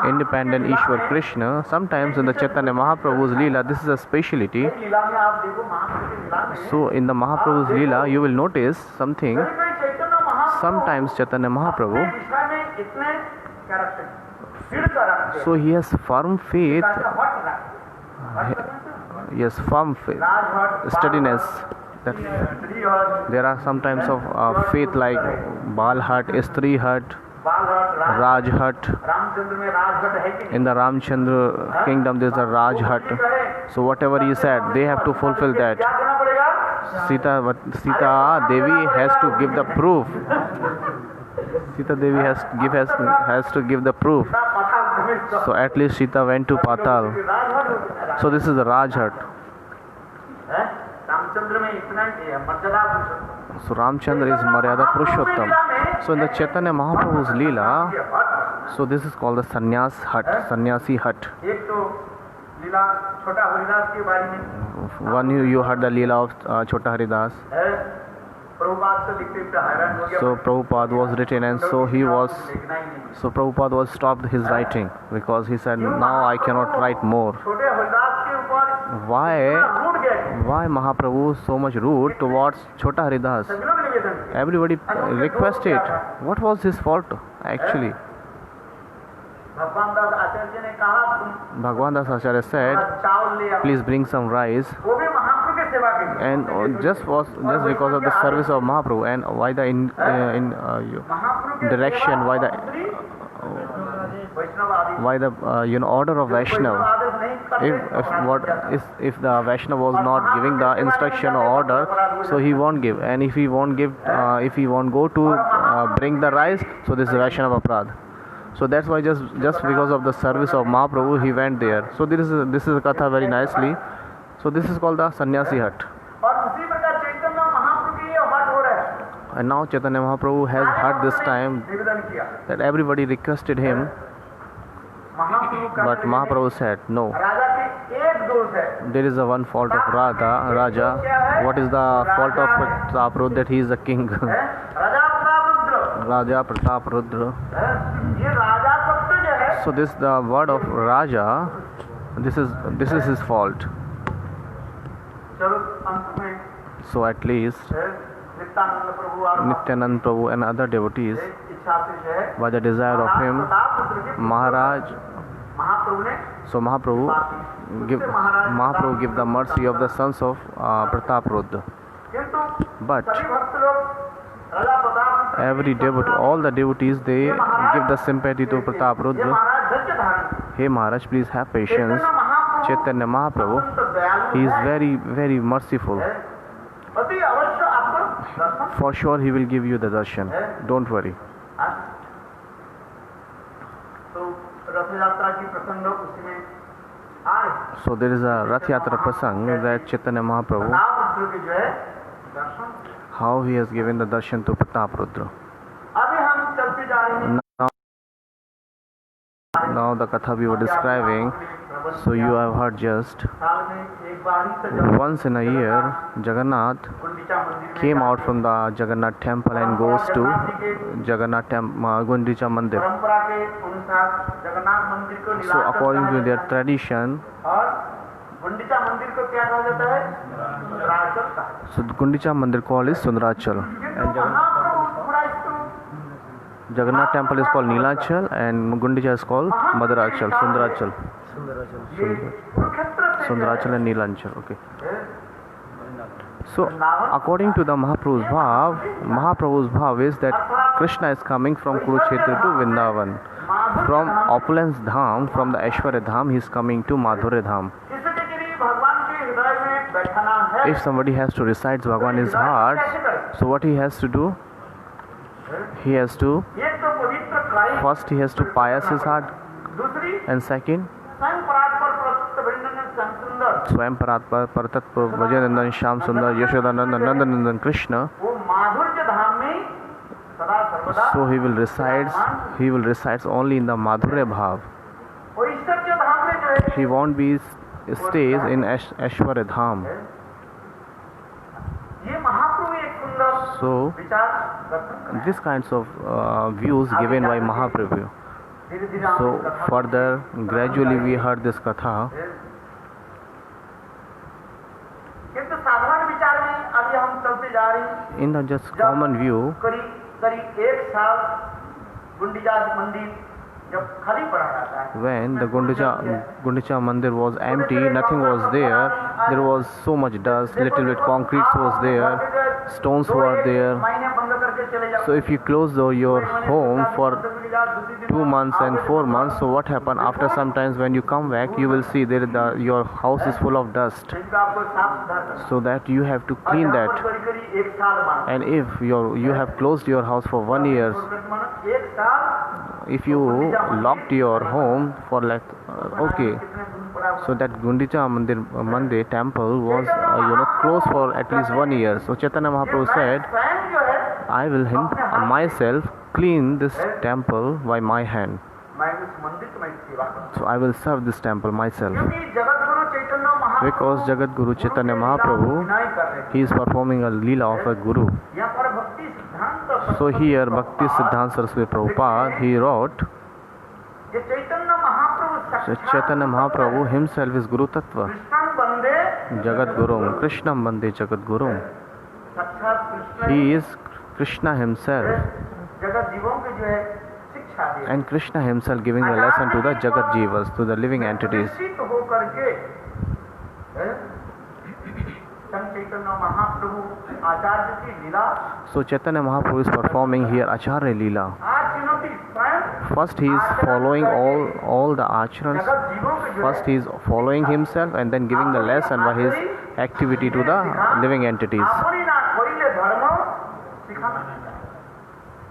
[SPEAKER 2] independent Ishwar Krishna. Sometimes in the Chaitanya Mahaprabhu's Leela, this is a speciality.
[SPEAKER 1] लीला में आप देखो महाप्रभु की लीला में
[SPEAKER 2] So in the Mahaprabhu's Leela, you will notice something.
[SPEAKER 1] कभी कभी Chaitanya Mahaprabhu
[SPEAKER 2] Sometimes Chaitanya Mahaprabhu,
[SPEAKER 1] विषय में इतने क्या रखते हैं दृढ़ का रखते हैं
[SPEAKER 2] so he has firm faith,
[SPEAKER 1] ऐसा हट रखते हैं
[SPEAKER 2] yes, firm faith,
[SPEAKER 1] राजभट
[SPEAKER 2] steadiness. That
[SPEAKER 1] स्त्री हट
[SPEAKER 2] there are sometimes of faith like Bal Hut, Stri Hut,
[SPEAKER 1] बालहट
[SPEAKER 2] Raj Hut.
[SPEAKER 1] Ramchandra में राजभट है कि
[SPEAKER 2] In the Ramchandra kingdom, there is a Raj Hut. So whatever he said, they have to fulfill that.
[SPEAKER 1] क्या करना पड़ेगा
[SPEAKER 2] Sita Devi has to give the proof. Sita Devi has to give the proof.
[SPEAKER 1] पता भविष्य
[SPEAKER 2] So at least Sita went to Patal.
[SPEAKER 1] राजभट
[SPEAKER 2] So this is the Raj Hut.
[SPEAKER 1] है रामचंद्र में इतना ही है मर्यादा पुरुषोत्तम
[SPEAKER 2] So Ramchandra is Maryada Purushottam. So in the Chaitanya Mahaprabhu's Leela,
[SPEAKER 1] ये हट
[SPEAKER 2] so this is called the Sannyas Hut, Sannyasi Hut.
[SPEAKER 1] एक तो लीला छोटा हरिदास के बारे में
[SPEAKER 2] One you heard the Leela of Chota Haridas.
[SPEAKER 1] है प्रभुपाद से लिखते हुए हैरान हो गया
[SPEAKER 2] So Prabhupada was written and so he was,
[SPEAKER 1] लिखना ही नहीं
[SPEAKER 2] so Prabhupada was stopped his writing because he said, now I cannot write more.
[SPEAKER 1] छोटे हरिदास के ऊपर रूठ गए
[SPEAKER 2] Why Mahaprabhu so much rude towards Chota Haridas?
[SPEAKER 1] सभी लोग निवेदन किए
[SPEAKER 2] Everybody requested. What was his fault actually?
[SPEAKER 1] भगवान दास आचार्य जी ने कहा तुम
[SPEAKER 2] Bhagwan Das Acharya said,
[SPEAKER 1] चावल ले आओ
[SPEAKER 2] please bring some rice.
[SPEAKER 1] वो भी महाप्रभु की सेवा के लिए
[SPEAKER 2] And just because of the service of Mahaprabhu and why the
[SPEAKER 1] महाप्रभु के
[SPEAKER 2] direction, why the
[SPEAKER 1] वैष्णव आदि
[SPEAKER 2] order of Vaishnav.
[SPEAKER 1] आदेश नहीं करते
[SPEAKER 2] If the Vaishnava was not giving the instruction or order, so he won't give. And if he won't give, if he won't go to bring the rice, so this is Vaishnava Aparadh. So that's why just because of the service of Mahaprabhu, he went there. So this is a katha very nicely. So this is called the Sannyasi Hut.
[SPEAKER 1] और उसी प्रकार चैतन्य महाप्रभु की ये हट हो रहा है
[SPEAKER 2] And now Chaitanya Mahaprabhu has heard this time
[SPEAKER 1] निवेदन किया
[SPEAKER 2] that everybody requested him,
[SPEAKER 1] महाप्रभु का
[SPEAKER 2] but Mahaprabhu said no.
[SPEAKER 1] राजा की एक दोष है
[SPEAKER 2] There is a one fault of Raja. What is the fault of Prataprudra? That he is the king.
[SPEAKER 1] Raja Prataparudra
[SPEAKER 2] Raja Prataprudra.
[SPEAKER 1] ये राजा शब्द जो है
[SPEAKER 2] So this the word of Raja. This is his fault.
[SPEAKER 1] चलो अंत में
[SPEAKER 2] So at least
[SPEAKER 1] Nityanand प्रभु और
[SPEAKER 2] Nityanand Prabhu and other devotees,
[SPEAKER 1] इच्छा से जो है
[SPEAKER 2] by the desire of him,
[SPEAKER 1] Prataparudra के
[SPEAKER 2] Maharaj.
[SPEAKER 1] महाप्रभु ने
[SPEAKER 2] So Mahaprabhu give the mercy of the sons of Prataprudra.
[SPEAKER 1] किंतु
[SPEAKER 2] But
[SPEAKER 1] सभी भक्त लोग राजा Prataparudra
[SPEAKER 2] every devotee, all the devotees, they give the sympathy to
[SPEAKER 1] ये
[SPEAKER 2] Prataprudra.
[SPEAKER 1] महाराज धैर्य धारण
[SPEAKER 2] Hey Maharaj, please have patience.
[SPEAKER 1] Chaitanya Mahaprabhu
[SPEAKER 2] Chaitanya Mahaprabhu,
[SPEAKER 1] दयालु
[SPEAKER 2] he is
[SPEAKER 1] है।
[SPEAKER 2] very, very merciful.
[SPEAKER 1] अति अवश्य आपको दर्शन
[SPEAKER 2] For sure he will give you the darshan. Don't worry.
[SPEAKER 1] तो रथ यात्रा की प्रसंग उसी में आए
[SPEAKER 2] So there is a Rath Yatra Prasang that Chaitanya Mahaprabhu,
[SPEAKER 1] Prataparudra के जो है दर्शन
[SPEAKER 2] how he has given the darshan to Prataprudra.
[SPEAKER 1] अभी हम चलते जा रहे हैं
[SPEAKER 2] Now the katha we were describing, so you have heard just
[SPEAKER 1] साल में एक बार ही से जब
[SPEAKER 2] once in a year Jagannath
[SPEAKER 1] Gundicha मंदिर में
[SPEAKER 2] came out from the Jagannath temple and goes to Gundicha Mandir.
[SPEAKER 1] परंपरा के अनुसार जगन्नाथ मंदिर को
[SPEAKER 2] So according to their tradition,
[SPEAKER 1] और गुंडीचा मंदिर को क्या कहा जाता है राजल का
[SPEAKER 2] so Gundicha Mandir called is Sundarachal.
[SPEAKER 1] किंतु महाप्रभु थोड़ा इसको
[SPEAKER 2] Jagannath temple is called Nilachal and Gundicha is called Madarachal, Sundarachal.
[SPEAKER 1] Kurukshetra से
[SPEAKER 2] Sundarachal and Nilachal. Okay. So according to the Mahaprabhu's bhav is that Krishna is coming from Kurukshetra to Vrindavan.
[SPEAKER 1] माधुर्य
[SPEAKER 2] From
[SPEAKER 1] Dham
[SPEAKER 2] opulence dham, from the Aishwarya dham, he is coming to Madhurya dham.
[SPEAKER 1] इसलिए के लिए भगवान के हृदय में बैठाना है।
[SPEAKER 2] If somebody has to recite Bhagavan in his heart, so what he has to do? He has to,
[SPEAKER 1] एक तो पवित्र Christ,
[SPEAKER 2] first he has to pious his heart,
[SPEAKER 1] दूसरी
[SPEAKER 2] and second,
[SPEAKER 1] स्वयं परात्पर प्रस्तुत वृंदन श्याम सुंदर,
[SPEAKER 2] स्वयं परात्पर परतत्व वजयनंदन श्याम सुंदर यशोदानंदन नंदनंदन कृष्ण.
[SPEAKER 1] वो माधुर्य धाम में सदा सर्वदा
[SPEAKER 2] So he will recite only in the Madhurya bhav.
[SPEAKER 1] और ईश्वर धाम में जो है
[SPEAKER 2] He won't be stays in Aishwarya dham.
[SPEAKER 1] ये महाप्रभु एक सुंदर
[SPEAKER 2] So
[SPEAKER 1] विचार दर्शन
[SPEAKER 2] these kinds of views given by Mahaprabhu.
[SPEAKER 1] धीरे धीरे
[SPEAKER 2] So further, gradually we heard this katha.
[SPEAKER 1] किंतु साधारण विचार में अभी हम चलते जा रहे हैं।
[SPEAKER 2] In the just common view,
[SPEAKER 1] करीब एक साल गुंडीचा मंदिर जब खाली पड़ा रहता है,
[SPEAKER 2] when the Gundicha Mandir was empty, nothing was there. There was so much dust, little bit concrete was there, stones were there.
[SPEAKER 1] महीने बंद करके चले जाओ।
[SPEAKER 2] So if you close your home for 2 months and 4 months, so what happened? After some times when you come back, you will see your house is full of dust.
[SPEAKER 1] जिनका आपको साफ सुथरा करना है।
[SPEAKER 2] So that you have to clean that.
[SPEAKER 1] करीब एक साल बाद
[SPEAKER 2] And if you have closed your house for 1 year,
[SPEAKER 1] एक साल
[SPEAKER 2] if you locked your home for like okay,
[SPEAKER 1] कितने दिन पड़ा हुआ
[SPEAKER 2] so that Gundicha Mandir temple was closed for at least 1 year. So Chaitanya Mahaprabhu said,
[SPEAKER 1] स्वयं जो है
[SPEAKER 2] I will myself clean this temple by my hand.
[SPEAKER 1] मैं उस मंदिर की मैं सेवा करूँ,
[SPEAKER 2] So I will serve this temple myself.
[SPEAKER 1] क्योंकि Jagat Guru Chaitanya Mahaprabhu
[SPEAKER 2] Because Jagat Guru Chaitanya Mahaprabhu,
[SPEAKER 1] विनय कर रहे हैं।
[SPEAKER 2] he is performing a leela of a guru.
[SPEAKER 1] यहाँ पर भक्ति सिद्धांत
[SPEAKER 2] So here Bhakti Siddhanta Saraswati Prabhupada, he wrote,
[SPEAKER 1] ये चैतन्य महाप्रभु
[SPEAKER 2] so
[SPEAKER 1] साक्षात
[SPEAKER 2] Chaitanya Mahaprabhu himself is Guru Tattva.
[SPEAKER 1] Krishna बंदे
[SPEAKER 2] Jagat Gurum, Krishnam Bande Jagat Gurum.
[SPEAKER 1] साक्षात Krishna
[SPEAKER 2] He is Krishna himself.
[SPEAKER 1] जगत जीवों की जो है शिक्षा दे
[SPEAKER 2] And Krishna himself giving a lesson to the Jagat Jivas, to the living entities.
[SPEAKER 1] प्रतिष्ठित होकर के संत चैतन्य महाप्रभु आचार्य की लीला
[SPEAKER 2] So Chaitanya Mahaprabhu is performing here Acharya Leela.
[SPEAKER 1] आज चुनौती स्वयं
[SPEAKER 2] First he is following all the acharans.
[SPEAKER 1] जगत जीवों के जो
[SPEAKER 2] First he is following himself and then giving the lesson by his activity to the living entities.
[SPEAKER 1] अपनी ना खोइले धर्म सिखाना चाहता है।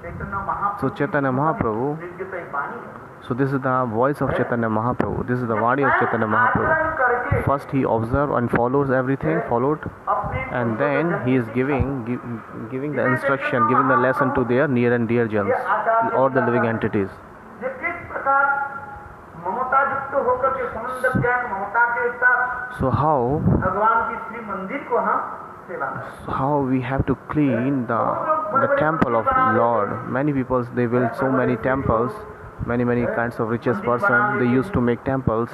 [SPEAKER 1] Chaitanya Mahaprabhu
[SPEAKER 2] So Chaitanya Mahaprabhu,
[SPEAKER 1] निर्गत वाणी
[SPEAKER 2] so this is the voice of Chaitanya Mahaprabhu. This is the Vani of Chaitanya Mahaprabhu.
[SPEAKER 1] आचरण करके
[SPEAKER 2] First he observes and follows everything, followed,
[SPEAKER 1] अपने
[SPEAKER 2] and then he is giving the instruction, giving the lesson to their near and dear jans or the living entities.
[SPEAKER 1] ये किस प्रकार ममता युक्त होकर के समुद्र ज्ञान ममता के साथ
[SPEAKER 2] So how
[SPEAKER 1] भगवान की श्री मंदिर को हम सेवा करें।
[SPEAKER 2] how we have to clean the temple of Lord. Many people, they build so many temples, many kinds of richest person, they used to make temples,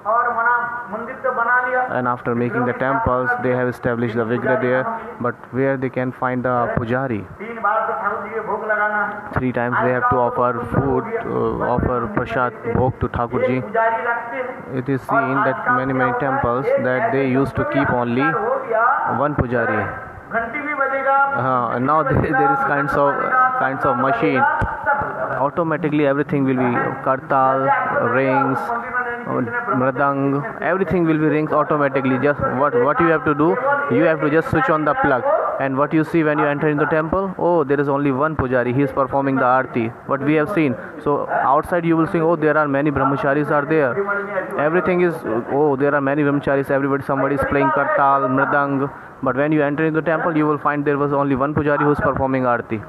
[SPEAKER 1] और मना मंदिर तो बना लिया,
[SPEAKER 2] and after making the temples they have established the vigra there, but where they can find the pujari?
[SPEAKER 1] 3 बार तो ठाकुर जी के भोग लगाना है।
[SPEAKER 2] 3 times they have to offer food, offer prasad bhog to Thakur ji.
[SPEAKER 1] पुजारी रखते हैं।
[SPEAKER 2] It is seen that many temples that they used to keep only
[SPEAKER 1] हो गया,
[SPEAKER 2] one pujari.
[SPEAKER 1] घंटी भी बजेगा,
[SPEAKER 2] And now there is kinds of machine.
[SPEAKER 1] सब
[SPEAKER 2] Automatically everything will be kartal, rings, mridang, everything will be rings automatically. Just what you have to do, you have to just switch on the plug, and what you see when you enter in the temple, oh, there is only one pujari, he is performing the arti, what we have seen. So outside you will see, oh, there are many brahmacharis are there, everything is, oh, there are many brahmacharis, somebody is playing kartal, mridang, but when you enter in the temple you will find there was only one pujari who is performing arti.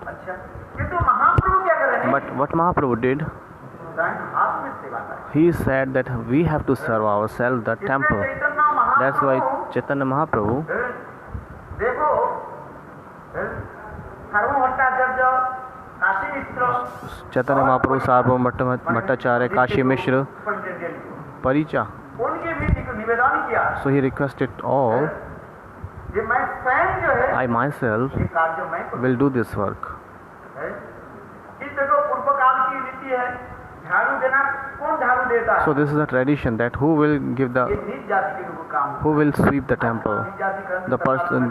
[SPEAKER 1] अच्छा, ये तो महाप्रभु क्या कर रहे हैं?
[SPEAKER 2] But what Mahaprabhu did,
[SPEAKER 1] हाथ में सेवा कर रहे हैं।
[SPEAKER 2] he said that we have to serve ourselves the temple.
[SPEAKER 1] Chaitanya Mahaprabhu
[SPEAKER 2] That's why Chaitanya Mahaprabhu,
[SPEAKER 1] देखो सर्व भट्टाचार्य काशी मिश्र
[SPEAKER 2] Chaitanya Mahaprabhu, Sarvabhauma Bhattacharya, Kashi Mishra, Paricha.
[SPEAKER 1] उनके भी एक निवेदन किया,
[SPEAKER 2] So he requested all,
[SPEAKER 1] ये मैं स्वयं जो है
[SPEAKER 2] I myself
[SPEAKER 1] ये कार्य मैं करूं।
[SPEAKER 2] will do this work.
[SPEAKER 1] इस देखो पूर्व काल की रीति है, झाड़ू देना कौन झाड़ू देता है?
[SPEAKER 2] So this is a tradition that who will give
[SPEAKER 1] ये
[SPEAKER 2] the,
[SPEAKER 1] नीच जाति के लोगों का काम है।
[SPEAKER 2] who will sweep the temple.
[SPEAKER 1] नीच जाति का
[SPEAKER 2] The person,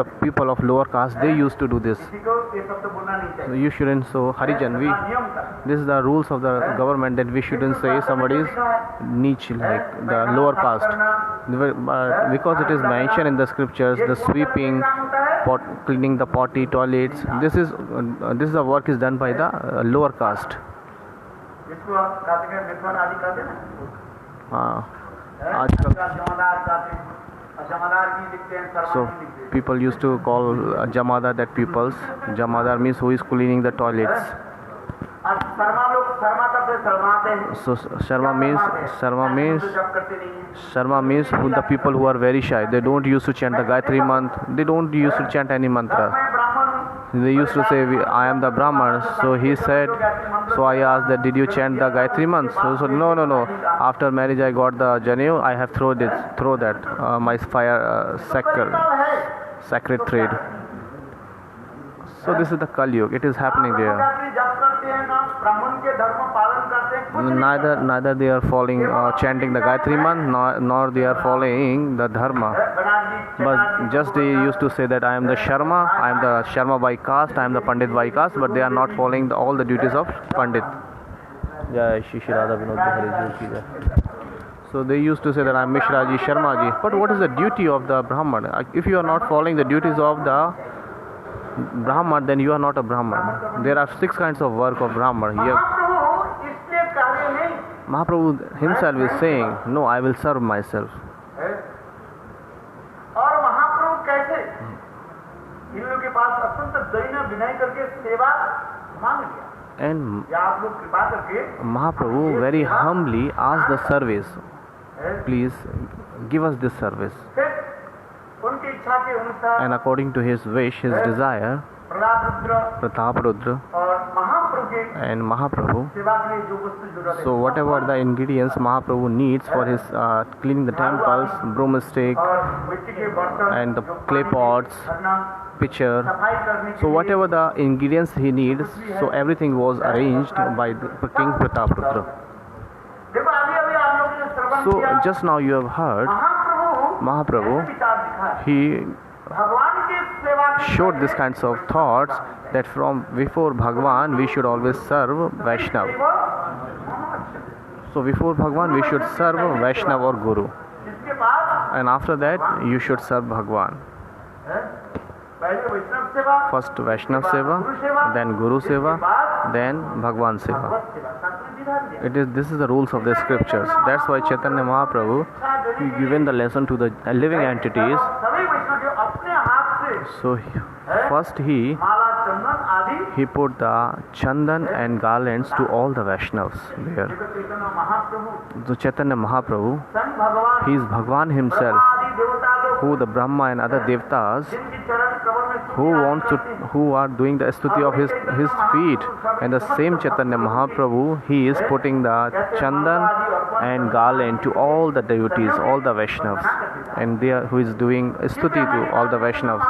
[SPEAKER 2] the people of lower caste, they used to do this.
[SPEAKER 1] किसी को ये सब तो बोलना नहीं
[SPEAKER 2] So
[SPEAKER 1] चाहिए।
[SPEAKER 2] you shouldn't. So Harijan, we,
[SPEAKER 1] नियम का
[SPEAKER 2] this is the rules of the government that we shouldn't say somebody is niche, like the lower caste. But because it is mentioned in the scriptures, the sweeping, cleaning the potty, toilets, this is the work is done by the lower caste.
[SPEAKER 1] इसको कहते हैं विद्वान आदि कहते हैं ना।
[SPEAKER 2] आजकल
[SPEAKER 1] जमादार कहते हैं, और जमादार की लिखते हैं,
[SPEAKER 2] So
[SPEAKER 1] शर्मा लिखते हैं।
[SPEAKER 2] people used to call Jamadar that peoples. Jamadar means who is cleaning the toilets.
[SPEAKER 1] और शर्मा लोग शर्मा करते शर्माते हैं।
[SPEAKER 2] So Sharma means who the people who are very shy. They don't used to chant the Gayatri mantra. They don't used to chant any mantra.
[SPEAKER 1] मैं ब्राह्मण हूँ।
[SPEAKER 2] They used to say, I am the Brahman. So he said, so I asked that, did you chant the Gayatri mantra? So no. After marriage I got the Janeu. I have throw that my fire sacred thread. So this is the Kali Yuga. It is happening there.
[SPEAKER 1] जप करते हैं ना, ब्राह्मण के धर्म पालन करते हैं, कुछ नहीं
[SPEAKER 2] Neither they are following chanting the Gayatri mantra, nor they are following the dharma. But just they used to say that I am the Sharma by caste, I am the Pandit by caste, but they are not following all the duties of Pandit. Jai Shri Shri Radha Vinod Bihari Ji ki jai. So they used to say that I am Mishra Ji, Sharma Ji. But what is the duty of the Brahman? If you are not following the duties of the Brahman, then you are not a Brahman. There are 6 kinds of work of Brahman. Here,
[SPEAKER 1] महाप्रभु इसलिए कार्य नहीं
[SPEAKER 2] Mahaprabhu himself is saying, no, I will serve myself.
[SPEAKER 1] है। और महाप्रभु कैसे इन लोगों के पास अत्यंत दयनीय विनय करके सेवा मांग लिया,
[SPEAKER 2] And
[SPEAKER 1] या आप लोग कृपा करके
[SPEAKER 2] Mahaprabhu very humbly asked the service,
[SPEAKER 1] है।
[SPEAKER 2] please give us this service.
[SPEAKER 1] फिर उनकी इच्छा के अनुसार
[SPEAKER 2] And according to his wish, his desire,
[SPEAKER 1] Prahlad Rudra
[SPEAKER 2] Prataparudra
[SPEAKER 1] और महाप्रभु के
[SPEAKER 2] and Mahaprabhu,
[SPEAKER 1] सेवा के लिए जो वस्तु जरूरत है,
[SPEAKER 2] so whatever the ingredients Mahaprabhu needs for his cleaning the temples, broomstick
[SPEAKER 1] और मिट्टी के बर्तन
[SPEAKER 2] and the
[SPEAKER 1] जो
[SPEAKER 2] clay
[SPEAKER 1] पानी
[SPEAKER 2] pots,
[SPEAKER 1] भरना,
[SPEAKER 2] pitcher,
[SPEAKER 1] सफाई करने के
[SPEAKER 2] so
[SPEAKER 1] लिए,
[SPEAKER 2] whatever the ingredients he needs, so everything was arranged by King Prataparudra.
[SPEAKER 1] देखो अभी आप लोगों ने श्रवण
[SPEAKER 2] So
[SPEAKER 1] किया,
[SPEAKER 2] just now you have heard
[SPEAKER 1] Mahaprabhu
[SPEAKER 2] Mahaprabhu,
[SPEAKER 1] कैसे विचार दिखाए,
[SPEAKER 2] he
[SPEAKER 1] भगवान की सेवा की
[SPEAKER 2] showed this kinds of thoughts that from before Bhagwan we should always serve Vaishnav. So before Bhagwan we should serve Vaishnav or Guru,
[SPEAKER 1] इसके बाद
[SPEAKER 2] and after that you should serve Bhagwan.
[SPEAKER 1] है, पहले वैष्णव सेवा,
[SPEAKER 2] First Vaishnav Seva, then Guru Seva, then Bhagwan Seva.
[SPEAKER 1] भगवत सेवा, शास्त्र विधान दिया।
[SPEAKER 2] This is the rules of the scriptures. That's why Chaitanya Mahaprabhu he given the lesson to the living entities.
[SPEAKER 1] सभी वैष्णव जो अपने हाथ से
[SPEAKER 2] So first he
[SPEAKER 1] माला चंदन आदि
[SPEAKER 2] put the chandan and garlands to all the Vaishnavs there.
[SPEAKER 1] देखो Chaitanya Mahaprabhu
[SPEAKER 2] So Chaitanya Mahaprabhu,
[SPEAKER 1] स्वयं भगवान
[SPEAKER 2] he is Bhagwan himself,
[SPEAKER 1] आदि देवता लोग
[SPEAKER 2] who the Brahma and other devtas
[SPEAKER 1] जिनकी चरण कमल में स्तुति
[SPEAKER 2] who are doing the stuti of his feet, and the same Chaitanya Mahaprabhu, he is putting the chandan and garland to all the devotees, all the Vaishnavs, and they are, who is doing stuti to all the Vaishnavs.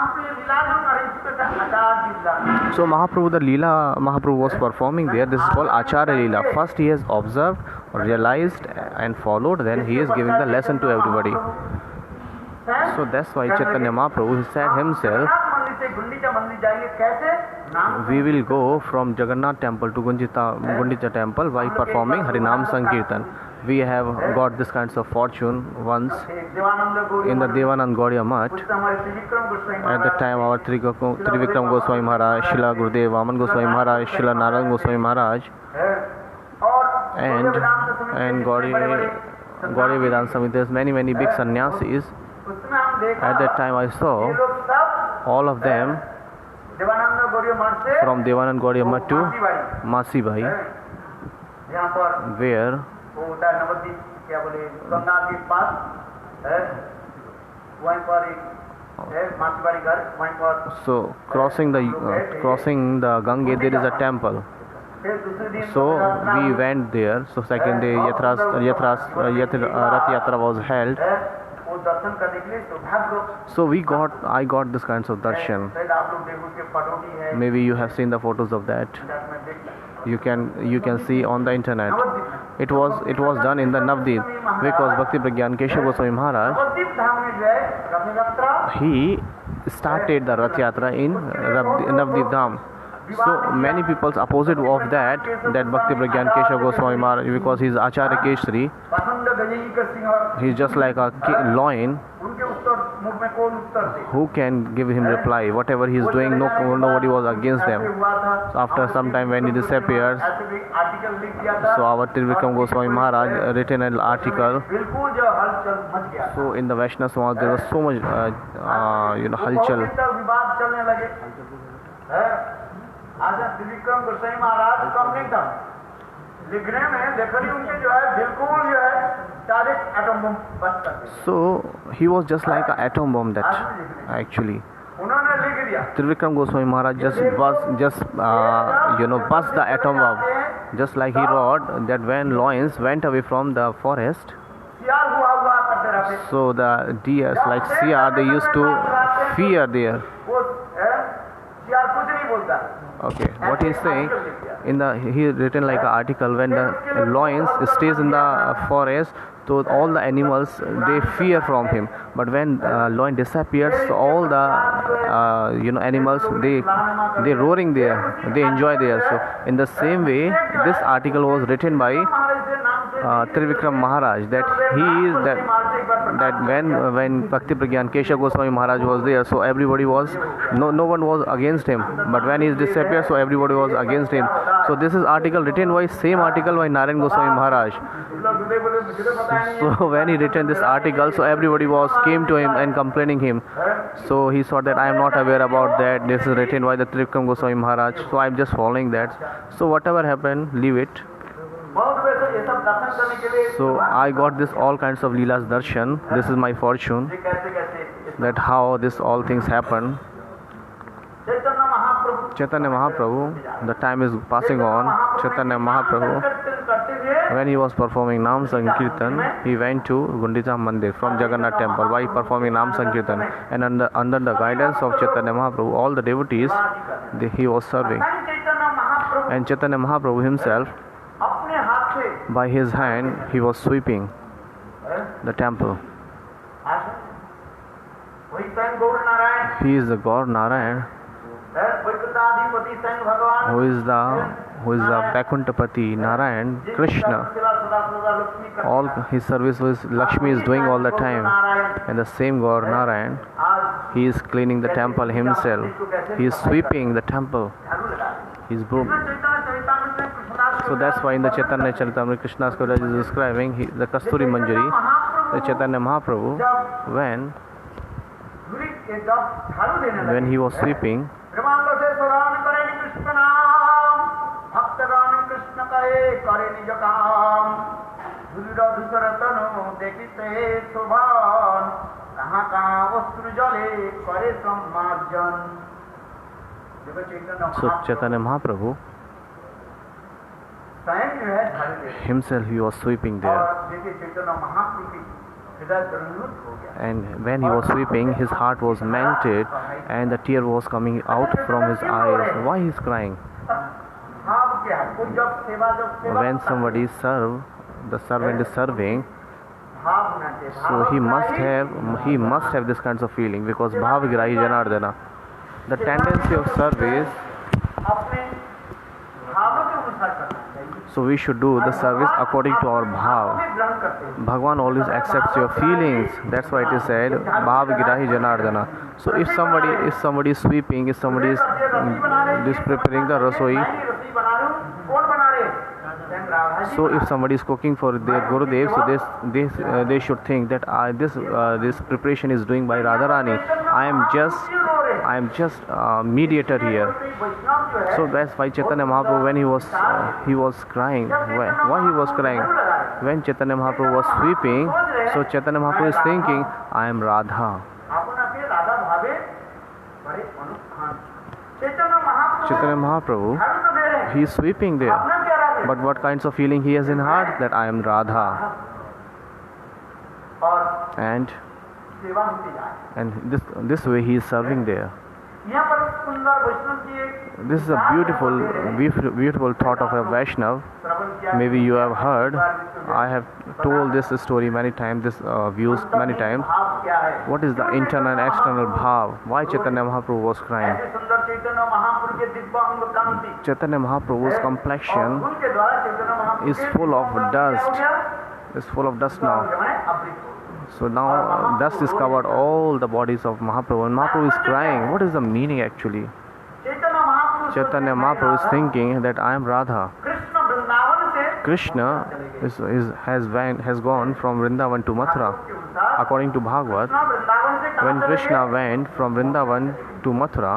[SPEAKER 2] So Mahaprabhu, the Leela Mahaprabhu was performing there. This is called Acharya Leela. First he has observed, realized and followed, then he is giving the lesson to everybody. So that's why Chaitanya Mahaprabhu, he said himself, we will go from Jagannath temple to Gundicha temple by performing Harinam Sankirtan. We have got this kinds of fortune once in the Devanand Gaudiya Mutt. At the time our Trivikram Goswami Maharaj, Srila Gurudev Vaman Goswami Maharaj, Srila Narayan Goswami Maharaj, and Gaudiya Vedanta Samiti, there's many big sannyasis. At that time I saw all of them from Devanand Gaudiya Mutt to Masi Bhai, where so crossing the Ganga, there is a temple. So we went there. So second day Rath Yatra was held. So I got this kinds of darshan. Maybe you have seen the photos of that. you can see on the internet. It was done in the Navdeep, because Bhakti Pragyan Keshav Goswami Maharaj,
[SPEAKER 1] Nabadwip धाम में जो है रथ यात्रा
[SPEAKER 2] he started the Rath Yatra in Navdeep Dham. So many people opposite of that Bhakti Pragyan Keshav Goswami Maharaj, because he is Acharya Keshri,
[SPEAKER 1] पाखंड गजई का Singh
[SPEAKER 2] he is just like a lion.
[SPEAKER 1] उनके उत्तर मुख में कौन उत्तर दे
[SPEAKER 2] Who can give him reply? Whatever he is doing, nobody was against them.
[SPEAKER 1] हुआ था
[SPEAKER 2] So after some time when he disappears,
[SPEAKER 1] ऐसे भी आर्टिकल लिख दिया था
[SPEAKER 2] so our Trivikram Goswami Maharaj written an article.
[SPEAKER 1] बिल्कुल जो हलचल मच गया
[SPEAKER 2] So in the Vaishnava Samaj there was so much halchal.
[SPEAKER 1] बहुत तक विवाद चलने लगे हैं। आज त्रिविक्रम गोस्वामी महाराज कम नहीं था लिखने में लेखनी उनके जो है बिल्कुल जो है डायरेक्ट एटम बम बस्ट कर दिया।
[SPEAKER 2] So he was just like an atom bomb that actually.
[SPEAKER 1] उन्होंने लिख दिया
[SPEAKER 2] Trivikram Goswami Maharaj just bust the atom bomb, just like he wrote that when lions went away from the forest,
[SPEAKER 1] सियार हुआ करते रहते
[SPEAKER 2] so the deers like Siar, they used to fear there.
[SPEAKER 1] वो सियार कुछ नहीं बोलता
[SPEAKER 2] Okay, what he is saying, he written like an article, when the lions stays in the forest, so all the animals they fear from him. But when lion disappears, so all the animals they roaring there, they enjoy there. So in the same way, this article was written by Trivikram Maharaj, that he is that when Bhakti Pragyan Keshav Goswami Maharaj was there, so everybody was no one was against him. But when he disappeared, so everybody was against him. So this is article written by same article by Narayan Goswami Maharaj. So when he written this article, so everybody came to him and complaining him. So he thought that I am not aware about that. This is written by the Trivikram Goswami Maharaj. So I am just following that. So whatever happened, leave it. So I got this all kinds of Leela's darshan. This is my fortune, that how this all things happen. Chaitanya Mahaprabhu, the time is passing on. Chaitanya Mahaprabhu, when he was performing Nam Sankirtan, he went to Gundicha Mandir from Jagannath temple by performing Nam Sankirtan, and under the guidance of Chaitanya Mahaprabhu, all the devotees he was serving. And Chaitanya Mahaprabhu himself, by his hand, he was sweeping the temple. He is the God Narayan, who is the Vaikuntapati Narayan, Krishna. All his service was Lakshmi is doing all the time, and the same God Narayan, he is cleaning the temple himself. He is sweeping the temple. His broom. So that's why in the Chaitanya Charitamrita, Krishna's Kaviraj is describing the Kasturi Manjari, the Chaitanya Mahaprabhu, when he was sweeping, so Chaitanya Mahaprabhu himself, he was sweeping there. And when he was sweeping, his heart was melted and the tear was coming out from his eyes. Why he is crying? When somebody the servant is serving, so he must have this kinds of feeling, because Bhavagrahi Janardana. The tendency of service, so we should do the service according to our bhav. Bhagwan always accepts your feelings. That's why it is said Bhavagrahi Janardana. So if somebody is sweeping, if somebody is preparing the rasoi, so if somebody is cooking for their Gurudev, so they should think that this preparation is doing by Radharani. I am just mediator here. So that's why Chaitanya Mahaprabhu, when he was crying, why he was crying? When Chaitanya Mahaprabhu was sweeping, so Chaitanya Mahaprabhu is thinking, I am Radha. Chaitanya Mahaprabhu, he is sweeping there. But what kinds of feeling he has in heart? That I am Radha. And this way he is serving there.
[SPEAKER 1] यहाँ पर सुंदर वैष्णव की एक
[SPEAKER 2] This is a beautiful thought of a Vaishnav.
[SPEAKER 1] श्रवण किया।
[SPEAKER 2] Maybe you have heard. I have told this story many times, this views many times.
[SPEAKER 1] भाव क्या है?
[SPEAKER 2] What is the internal and external bhav? Why Chaitanya Mahaprabhu was crying?
[SPEAKER 1] ऐसे सुंदर चैतन्य महाप्रभु के दिव्य अंग कांति
[SPEAKER 2] Chaitanya Mahaprabhu's
[SPEAKER 1] और
[SPEAKER 2] complexion
[SPEAKER 1] उनके द्वारा चैतन्य महाप्रभु
[SPEAKER 2] is
[SPEAKER 1] के
[SPEAKER 2] full of
[SPEAKER 1] दिव्य अंग
[SPEAKER 2] dust.
[SPEAKER 1] क्या हो गया?
[SPEAKER 2] Is full of dust now.
[SPEAKER 1] माने अमृत हो गया।
[SPEAKER 2] So now dust is covered all the bodies of Mahaprabhu, and Mahaprabhu is crying. What is the meaning actually?
[SPEAKER 1] Chaitanya Mahaprabhu
[SPEAKER 2] Chaitanya Mahaprabhu is thinking that I am Radha.
[SPEAKER 1] Krishna Vrindavan से
[SPEAKER 2] Krishna has gone from Vrindavan to Mathura.
[SPEAKER 1] के अनुसार
[SPEAKER 2] According to Bhagavad,
[SPEAKER 1] Krishna Vrindavan से
[SPEAKER 2] when
[SPEAKER 1] कहाँ चले
[SPEAKER 2] Krishna
[SPEAKER 1] गए?
[SPEAKER 2] went from Vrindavan to Mathura,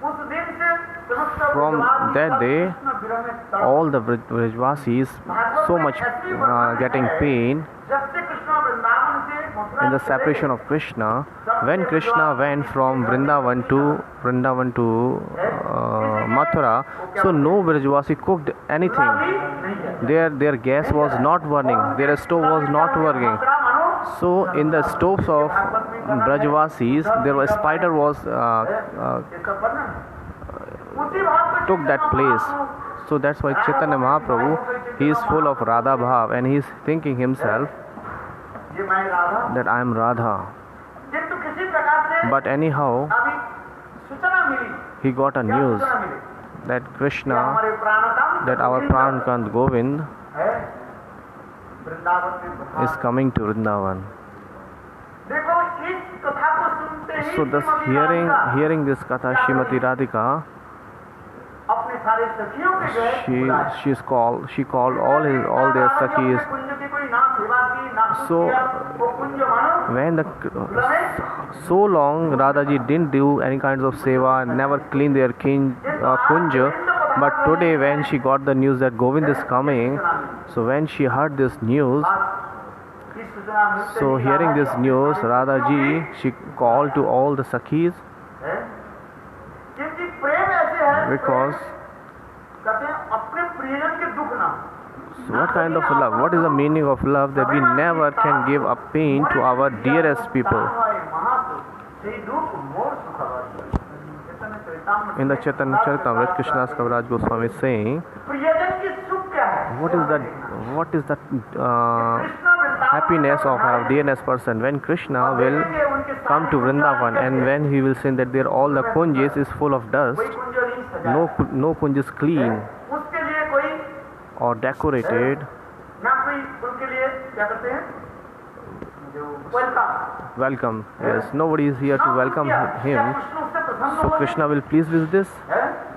[SPEAKER 1] उस दिन से समस्त
[SPEAKER 2] From
[SPEAKER 1] ब्रजवासी
[SPEAKER 2] that
[SPEAKER 1] सब
[SPEAKER 2] day,
[SPEAKER 1] कृष्ण विरह में तड़प
[SPEAKER 2] all the Vrajvasis so much getting pain
[SPEAKER 1] जब से कृष्ण वृंदावन से मथुरा
[SPEAKER 2] in the
[SPEAKER 1] चले
[SPEAKER 2] separation
[SPEAKER 1] गए,
[SPEAKER 2] of Krishna. When Krishna went from Vrindavan to Mathura, so no Vrajvasi cooked anything.
[SPEAKER 1] भी नहीं है।
[SPEAKER 2] Their gas was not burning, their stove was not working.
[SPEAKER 1] Mathura मनो
[SPEAKER 2] So in the stoves of Brajvasis, there was spider was
[SPEAKER 1] ये सब वर्णन है। उसी भाव को
[SPEAKER 2] took that
[SPEAKER 1] Chaitanya
[SPEAKER 2] place.
[SPEAKER 1] Mahaprabhu
[SPEAKER 2] So that's why Chaitanya Mahaprabhu, he is full of Radha Bhav, and he is thinking himself
[SPEAKER 1] ये मैं Radha
[SPEAKER 2] that I am Radha.
[SPEAKER 1] किंतु किसी प्रकार से
[SPEAKER 2] But anyhow,
[SPEAKER 1] अभी सूचना मिली
[SPEAKER 2] he got a
[SPEAKER 1] क्या
[SPEAKER 2] news
[SPEAKER 1] सूचना मिली
[SPEAKER 2] that
[SPEAKER 1] कि
[SPEAKER 2] Krishna,
[SPEAKER 1] हमारे प्राणकांत
[SPEAKER 2] that our
[SPEAKER 1] Govind
[SPEAKER 2] Prankant Govind
[SPEAKER 1] है वृंदावन में प्रधान।
[SPEAKER 2] is coming to Vrindavan.
[SPEAKER 1] देखो इस कथा को सुनते ही
[SPEAKER 2] So thus
[SPEAKER 1] Shrimati Radhika
[SPEAKER 2] hearing this katha, Shrimati Radhika,
[SPEAKER 1] अपने सारे सखियों के गए बुलाए।
[SPEAKER 2] she called all their sakhis.
[SPEAKER 1] कुंज की कोई ना सेवा की ना कुछ
[SPEAKER 2] So,
[SPEAKER 1] किया, वो कुंज मानो
[SPEAKER 2] When so long Radhaji didn't do any kinds of seva, never clean their kunja, but today when she got the news that Govind is coming, so when she heard this news,
[SPEAKER 1] इस सूचना मिलते
[SPEAKER 2] so
[SPEAKER 1] he
[SPEAKER 2] hearing this
[SPEAKER 1] Radha
[SPEAKER 2] news,
[SPEAKER 1] ji
[SPEAKER 2] Radhaji, she called to all the sakhis,
[SPEAKER 1] है। क्योंकि प्रेम ऐसे है
[SPEAKER 2] because
[SPEAKER 1] कहते हैं अपने प्रियजन के दुख ना
[SPEAKER 2] so what kind of love, what is the meaning of love, that we never can give a pain to our dearest people. In the Chaitanya Charitamrita, Krishnadas Kaviraj Goswami is saying,
[SPEAKER 1] प्रियजन की सुख क्या है?
[SPEAKER 2] what is the happiness of our dearest person when Krishna will come to Vrindavan, and when he will say that there all the kunjas is full of dust,
[SPEAKER 1] कोई कुंज नहीं सजा
[SPEAKER 2] no kunj is clean
[SPEAKER 1] उसके लिए कोई
[SPEAKER 2] or decorated,
[SPEAKER 1] ना कोई उनके लिए क्या कहते हैं जो welcome
[SPEAKER 2] welcome. Yes, nobody is here to welcome him. So Krishna will please with this?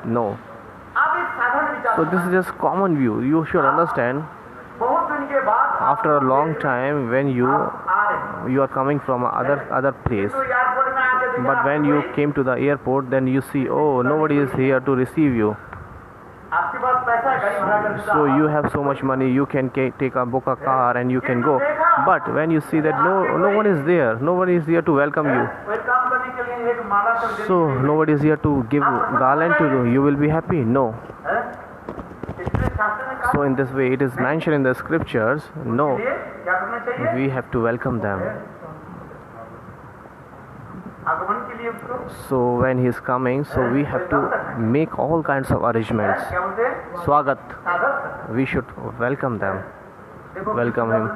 [SPEAKER 2] No.
[SPEAKER 1] आप एक साधारण विचार
[SPEAKER 2] So this is just common view. You should understand.
[SPEAKER 1] बहुत दिन के बाद
[SPEAKER 2] After a long time, when
[SPEAKER 1] आ रहे हैं
[SPEAKER 2] you are coming from other place,
[SPEAKER 1] तो एयरपोर्ट में आके देखा
[SPEAKER 2] but when you came to the airport, then you see, oh, nobody is here to receive you.
[SPEAKER 1] आपके पास पैसा है गाड़ी भाड़ा करने का
[SPEAKER 2] So you have so much money, you can book a car and you can go. But when you see that no one is there, nobody is here to welcome you.
[SPEAKER 1] Welcome करने के लिए एक माला कर देने
[SPEAKER 2] So nobody is here to give garland to you. You will be happy? No.
[SPEAKER 1] है इसलिए शास्त्र ने कहा
[SPEAKER 2] So in this way, it is mentioned in the scriptures. No,
[SPEAKER 1] ये क्या करना चाहिए
[SPEAKER 2] we have to welcome them.
[SPEAKER 1] आगमन के लिए उसको
[SPEAKER 2] So when he is coming, so we have to make all kinds of arrangements.
[SPEAKER 1] क्या बोलते हैं
[SPEAKER 2] Swagat,
[SPEAKER 1] स्वागत
[SPEAKER 2] we should welcome them.
[SPEAKER 1] देखो
[SPEAKER 2] Welcome him.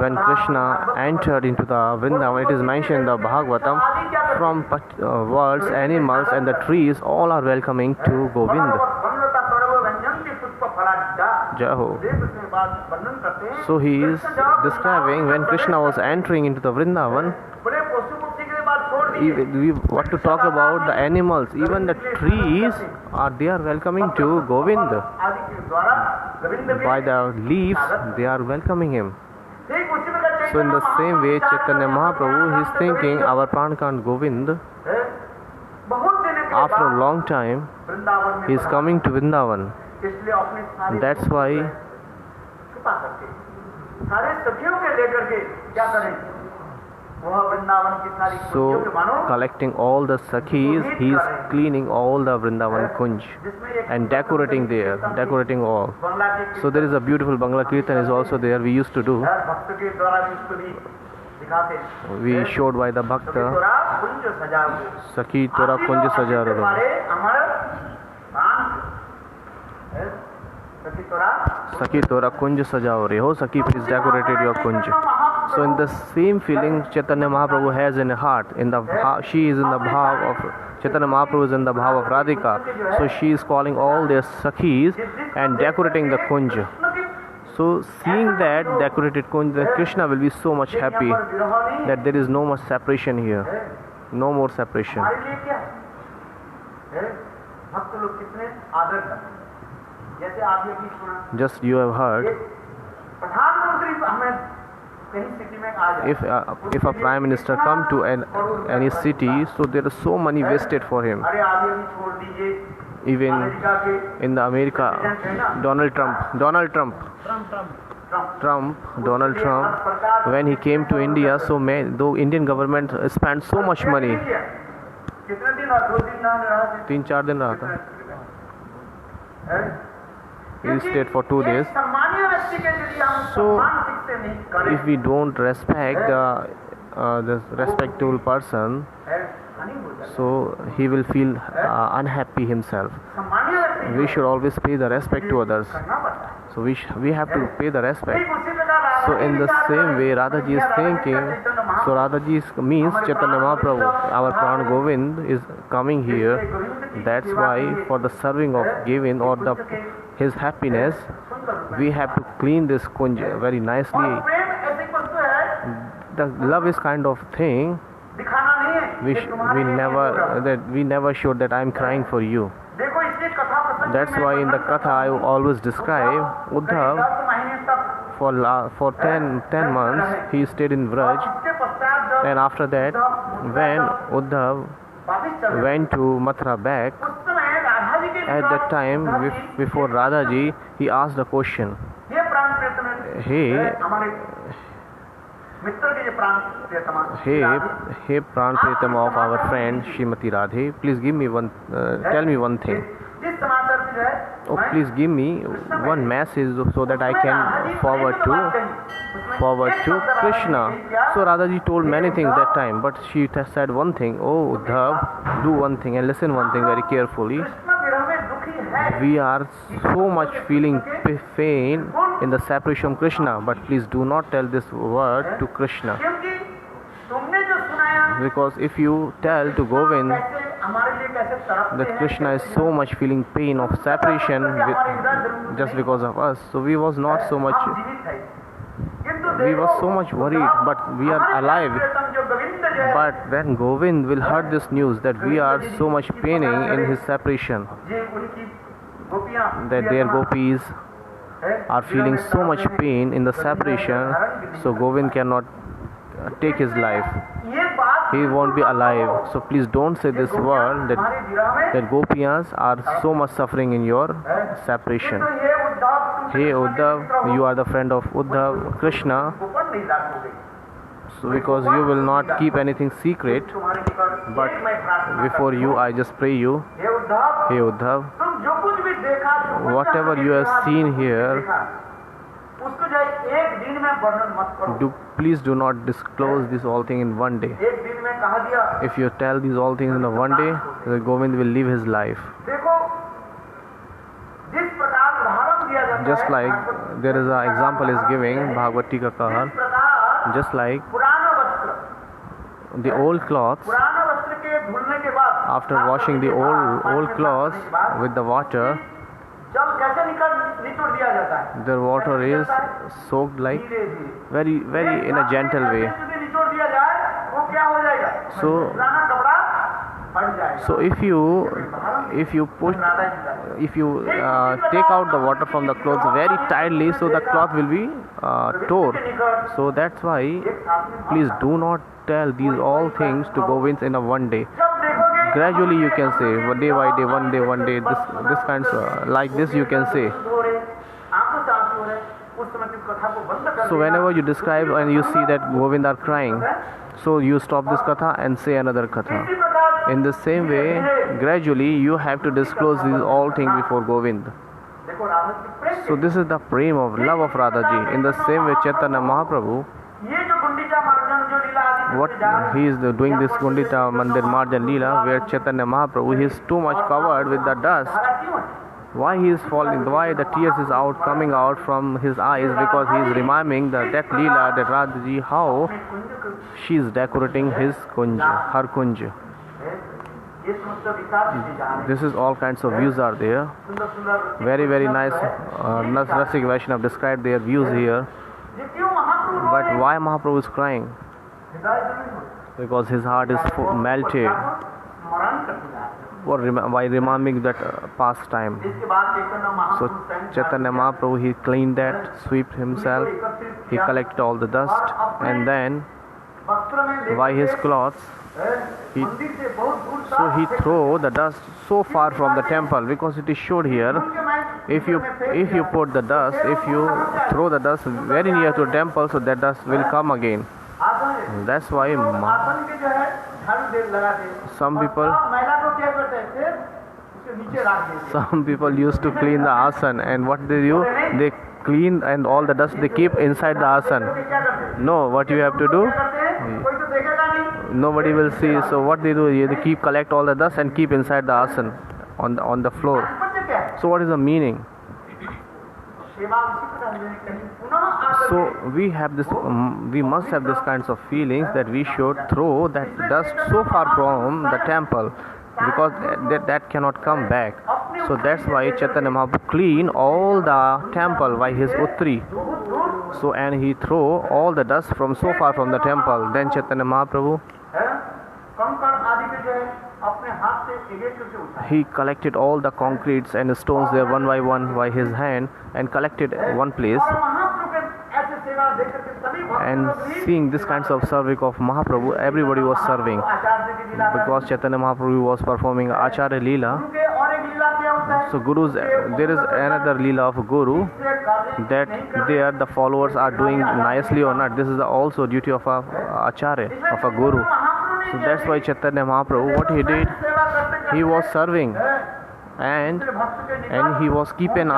[SPEAKER 2] When Krishna entered into the Vrindavan, it is mentioned in the Bhagavatam, from birds, animals and the trees, all are welcoming to Govind.
[SPEAKER 1] वनलता पर्व व्यंजन के पुष्प फलाढ्या
[SPEAKER 2] Jai Ho.
[SPEAKER 1] देव उसमें बात वर्णन करते हैं
[SPEAKER 2] So he is describing when Krishna was entering into the Vrindavan,
[SPEAKER 1] बड़े पशु पक्षी के बाद छोड़ दिए
[SPEAKER 2] we want to talk about the animals, even the trees they are welcoming to Govind.
[SPEAKER 1] आदि के द्वारा गोविंद के
[SPEAKER 2] By the leaves, they are welcoming him.
[SPEAKER 1] ठीक उसी प्रकार
[SPEAKER 2] So in the same way, Chaitanya Mahaprabhu, he is thinking our Prankant Govind,
[SPEAKER 1] है, बहुत दिन के
[SPEAKER 2] after a
[SPEAKER 1] बाद
[SPEAKER 2] long time,
[SPEAKER 1] वृंदावन में
[SPEAKER 2] he is coming to Vrindavan.
[SPEAKER 1] इसलिए अपने सारे
[SPEAKER 2] That's why
[SPEAKER 1] छुपा करके सारे सखियों के लेकर के क्या करें वह वृंदावन की सारी कुंजियों के
[SPEAKER 2] so
[SPEAKER 1] मानो
[SPEAKER 2] collecting all the sakhis, he is cleaning all the Vrindavan Kunj
[SPEAKER 1] जिसमें एक
[SPEAKER 2] and decorating all.
[SPEAKER 1] बंगला के
[SPEAKER 2] So there is a beautiful Bangla Kirtan is also there, we used to do.
[SPEAKER 1] भक्त के द्वारा भी उसको भी दिखाते हैं।
[SPEAKER 2] we showed by the
[SPEAKER 1] सखी
[SPEAKER 2] bhakta,
[SPEAKER 1] तोरा कुंज सजाओ।
[SPEAKER 2] Sakhi Tora Kunj Sajaro.
[SPEAKER 1] हमारे अमर प्राण है। सखी तोरा
[SPEAKER 2] Sakhi Tora Kunj Sajao Re. Oh Sakhi, please decorated your kunj. So in the same feeling Chaitanya Mahaprabhu has in her heart, she is in the bhav of Chaitanya Mahaprabhu is in the bhav of Radhika. So she is calling all their Sakhis and decorating the kunj. So seeing that decorated kunj, then Krishna will be so much happy that there is no much separation here, no more separation.
[SPEAKER 1] हमारे लिए क्या है? भक्त लोग कितने आदर करते हैं। जैसे आप ये भी सुना,
[SPEAKER 2] Just you have heard,
[SPEAKER 1] प्रधानमंत्री हमें कहीं सिटी में आ जाए,
[SPEAKER 2] if a prime minister come to any city, so there is so money wasted for him.
[SPEAKER 1] अरे आप ये भी छोड़ दीजिए,
[SPEAKER 2] Even
[SPEAKER 1] अमेरिका के
[SPEAKER 2] in the America, Donald Trump, when he came to India, so though Indian government spent so much money,
[SPEAKER 1] कितने दिन और 2 दिन रहा थे?
[SPEAKER 2] 3-4 दिन रहा था.
[SPEAKER 1] हैं?
[SPEAKER 2] He stayed for 2 days.
[SPEAKER 1] सम्मानीय व्यक्ति के यदि हम
[SPEAKER 2] So,
[SPEAKER 1] सम्मान ठीक से नहीं करें,
[SPEAKER 2] If we don't respect the respectable person,
[SPEAKER 1] है, हानि हो जाती है।
[SPEAKER 2] so he will feel unhappy himself.
[SPEAKER 1] सम्मानीय व्यक्ति
[SPEAKER 2] We should always pay the respect to others.
[SPEAKER 1] करना पड़ता है।
[SPEAKER 2] So we have to pay the respect.
[SPEAKER 1] ठीक उसी प्रकार Radha
[SPEAKER 2] So
[SPEAKER 1] ji
[SPEAKER 2] in the
[SPEAKER 1] विचार
[SPEAKER 2] same
[SPEAKER 1] करें,
[SPEAKER 2] way, Radhaji is thinking. So Radhaji means Chaitanya Mahaprabhu, our Pran Govind is coming here. That's why for the serving of Govind or his happiness, we have to clean this kunj very nicely.
[SPEAKER 1] और प्रेम ऐसी वस्तु है,
[SPEAKER 2] The love is kind of thing
[SPEAKER 1] दिखाना नहीं है,
[SPEAKER 2] we
[SPEAKER 1] ये तुम्हारे लिए हो रहा है।
[SPEAKER 2] we never showed that I am crying for you.
[SPEAKER 1] देखो इसके कथा प्रसंग
[SPEAKER 2] That's
[SPEAKER 1] में
[SPEAKER 2] why in the
[SPEAKER 1] वर्णन
[SPEAKER 2] katha I always describe
[SPEAKER 1] करीब
[SPEAKER 2] Uddhav
[SPEAKER 1] 10 महीने तक
[SPEAKER 2] for 10 months he stayed in Vraj,
[SPEAKER 1] और इसके पश्चात जब
[SPEAKER 2] and after that when Uddhav
[SPEAKER 1] वापिस चले,
[SPEAKER 2] went to Mathura back,
[SPEAKER 1] उस समय राधा जी के
[SPEAKER 2] at that time before Radhaji he asked a question.
[SPEAKER 1] ये प्राण प्रियतम
[SPEAKER 2] Hey,
[SPEAKER 1] हमारे मित्र के ये प्राण प्रियतमा
[SPEAKER 2] hey Pran Pritam of our friend Srimati Radhe, please give me tell me one thing.
[SPEAKER 1] जिस समाचार से जो है
[SPEAKER 2] Oh, please give me one message so that I can forward to Krishna. So Radhaji told many things that time, but she said one thing. Oh Uddhav, do one thing and listen one thing very carefully.
[SPEAKER 1] Krishna विरह में दुखी है,
[SPEAKER 2] We are so much feeling pain in the separation of Krishna, but please do not tell this word to Krishna.
[SPEAKER 1] क्योंकि तुमने जो सुनाया
[SPEAKER 2] Because if you tell to Govind
[SPEAKER 1] कैसे हमारे लिए कैसे तड़पते
[SPEAKER 2] that
[SPEAKER 1] हैं,
[SPEAKER 2] Krishna is so much feeling pain of separation just because of us, so we was not so much,
[SPEAKER 1] हम जीवित हैं। किंतु
[SPEAKER 2] we
[SPEAKER 1] देखो,
[SPEAKER 2] were so much worried, but we are
[SPEAKER 1] हमारे
[SPEAKER 2] alive.
[SPEAKER 1] प्रियतम जो गोविंद जो है,
[SPEAKER 2] But when Govind will heard this news that we are so much paining in his separation,
[SPEAKER 1] ये उनकी गोपियां
[SPEAKER 2] that their gopis
[SPEAKER 1] है,
[SPEAKER 2] are feeling so much pain in the separation, so Govind cannot take his life.
[SPEAKER 1] ये बात
[SPEAKER 2] He won't be alive. So please don't say this word
[SPEAKER 1] हमारे विरह में
[SPEAKER 2] that gopiyas are so much suffering in your separation.
[SPEAKER 1] तो ये उद्धव तुम
[SPEAKER 2] Hey Uddhav, you are the friend of Uddhav, Krishna,
[SPEAKER 1] गोपन नहीं रखोगे,
[SPEAKER 2] so because you will not keep anything secret,
[SPEAKER 1] तुम्हारे निकट
[SPEAKER 2] but
[SPEAKER 1] एक मैं प्रार्थना
[SPEAKER 2] before you I just pray you,
[SPEAKER 1] करता हूं। हे उद्धव,
[SPEAKER 2] hey Uddhav,
[SPEAKER 1] तुम जो कुछ भी देखा, जो कुछ
[SPEAKER 2] whatever
[SPEAKER 1] आपने
[SPEAKER 2] you have
[SPEAKER 1] देखा,
[SPEAKER 2] seen
[SPEAKER 1] जो कुछ
[SPEAKER 2] here,
[SPEAKER 1] देखा, उसको जो है एक दिन में वर्णन मत करो।
[SPEAKER 2] please do not disclose this all thing in one day.
[SPEAKER 1] एक दिन में कहा दिया,
[SPEAKER 2] If you tell these all things in a one day, then Govind will live his life.
[SPEAKER 1] देखो जिस प्रकार उदाहरण दिया जाता
[SPEAKER 2] Just
[SPEAKER 1] है,
[SPEAKER 2] like there is an example is giving Bhagavati ka
[SPEAKER 1] जिस
[SPEAKER 2] kahan,
[SPEAKER 1] प्रकार
[SPEAKER 2] just like
[SPEAKER 1] पुराना वस्त्र,
[SPEAKER 2] the old cloths,
[SPEAKER 1] पुराना वस्त्र के धुलने के बाद,
[SPEAKER 2] after washing the old cloths with the water,
[SPEAKER 1] जल कैसे निचोड़ दिया जाता है?
[SPEAKER 2] their water is soaked like
[SPEAKER 1] धीरे-धीरे।
[SPEAKER 2] very in a gentle way.
[SPEAKER 1] यदि निचोड़ दिया जाए, वो क्या हो जाएगा?
[SPEAKER 2] So
[SPEAKER 1] पुराना कपड़ा फट जाएगा।
[SPEAKER 2] so if you push, if you take out the water from the clothes very tightly, so the cloth will be tore. So that's why please do not tell these all things to Govind in a one day.
[SPEAKER 1] जब देखोगे,
[SPEAKER 2] Gradually you can say day by day, one day, this kinds like this you can say.
[SPEAKER 1] हो रहे, आंखों से आंसू हो रहे, उस समय तुम कथा को बंद कर
[SPEAKER 2] So
[SPEAKER 1] देना।
[SPEAKER 2] whenever you describe and you see that Govind are crying, so you stop this katha and say another katha.
[SPEAKER 1] इसी प्रकार
[SPEAKER 2] In the same way, gradually you have to disclose these all things before Govind.
[SPEAKER 1] देखो राधा की प्रेम
[SPEAKER 2] So this is the prema of love of Radhaji. In the same way, Chaitanya Mahaprabhu,
[SPEAKER 1] ये जो गुंडीचा मार्जन
[SPEAKER 2] what he is doing this Gundita Mandir Marjan Leela, where Chaitanya Mahaprabhu, he is too much covered with the dust. Why he is falling, why the tears is coming out from his eyes, because he is reminding that Leela, that Radhaji, how she is decorating his kunj, her kunj. This is all kinds of views are there. Very, very nice. Rasik Vaishnav described their views here. But why Mahaprabhu is crying? Because his heart is melted. By remembering that past time. So Chaitanya Mahaprabhu, he cleaned that, swept himself, he collected all the dust, and then by his clothes, he threw the dust so far from the temple, because it is showed here, if you put the dust, if you throw the dust very near to the temple, so that dust will come again. That's why some people used to clean the asan, and what they do, they clean and all the dust they keep inside the asan. No, what you have to do, nobody will see. So what they do, they collect all the dust and keep inside the asan on the floor. So what is the meaning? So we have this, we must have this kinds of feelings that we should throw that dust so far from the temple, because that cannot come back. So that's why Chaitanya Mahaprabhu clean all the temple by his uttri. So and he throw all the dust from so far from the temple. Then Chaitanya Mahaprabhu, he collected all the concretes and stones there one by one by his hand and collected one place. And seeing this kinds of serving of Mahaprabhu, everybody was serving, because Chaitanya Mahaprabhu was performing Acharya Leela. So Guru's, there is another Leela of Guru, that there the followers are doing nicely or not. This is also duty of a Acharya, of a Guru. So that's why Chaitanya Mahaprabhu, what he did, he was serving, and he was keeping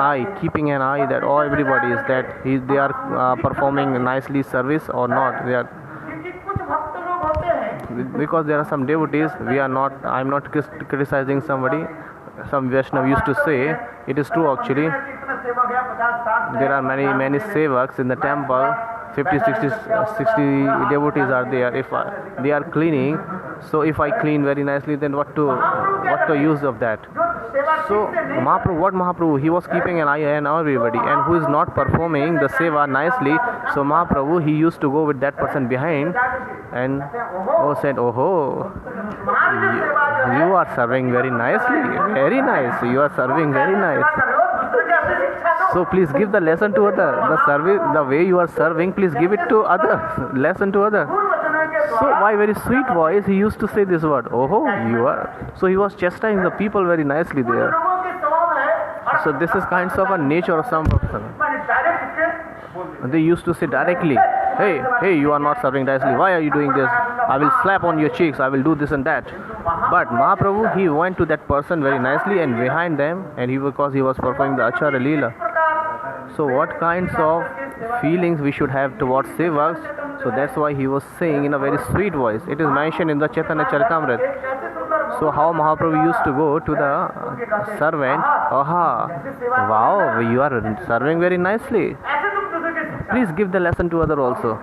[SPEAKER 2] an eye that all everybody is that they are performing nicely service or not. They are, because there are some devotees, I'm not criticizing somebody. Some Vaishnava used to say, it is true actually, there are many sevaks in the temple, 50, 60 devotees are there. If they are cleaning, so if I clean very nicely, then what to use of that? So Mahaprabhu, he was keeping an eye on everybody, and who is not performing the seva nicely, so Mahaprabhu, he used to go with that person behind and said, "Oh, you are serving very nicely, very nice. You are serving very nice. So please give the lesson to other. The service, the way you are serving, please give it to others. Lesson to others." So by very sweet voice, he used to say this word, "Oh, you are." So he was chastising the people very nicely there. So this is kinds of a nature of some person. They used to say directly, hey, you are not serving nicely. Why are you doing this? I will slap on your cheeks. I will do this and that. But Mahaprabhu, he went to that person very nicely and behind them, and because he was performing the Acharya Leela. So what kinds of feelings we should have towards sevaks? So that's why he was saying in a very sweet voice. It is mentioned in the Chaitanya Charitamrita. So how Mahaprabhu used to go to the servant, wow, you are serving very nicely. Please give the lesson to other also.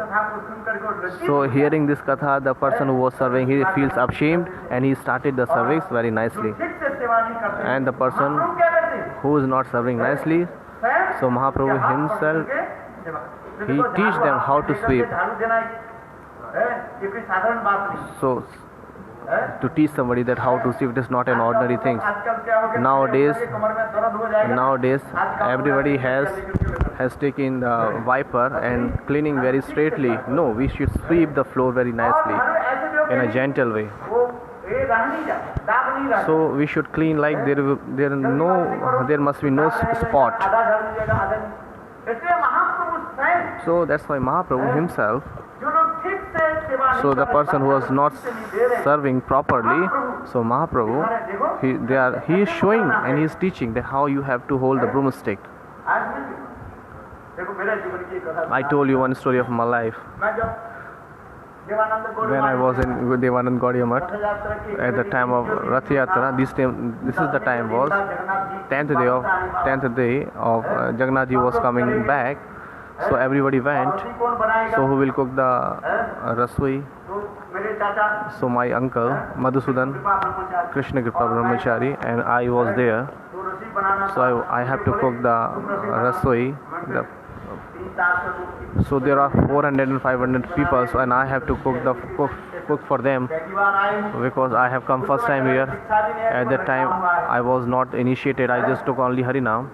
[SPEAKER 2] So hearing this katha, the person who was serving, he feels ashamed and he started the service very nicely. And the person who is not serving nicely, so Mahaprabhu himself, he teach them how to sweep. So to teach somebody that how to sweep, it is not an ordinary thing. Nowadays everybody has taken the wiper and cleaning very straightly. No, we should sweep the floor very nicely in a gentle way. So we should clean like there must be no spot. So that's why Mahaprabhu himself, so the person who was not serving properly, so Mahaprabhu, he is showing and he is teaching that how you have to hold the broomstick. I told you one story of my life. when I was in Devanand Gaudiya Math at the time of Rath Yatra. This is the time was 10th day of Jagannath ji was coming back. So everybody went. So who will cook the rasoi? So my uncle Madhusudan Krishna Kripa Brahmachari and I was there. So I have to cook the rasoi. So there are 400 and 500 people, so, and I have to cook for them because I have come first time here. At that time I was not initiated. I just took only Harinam.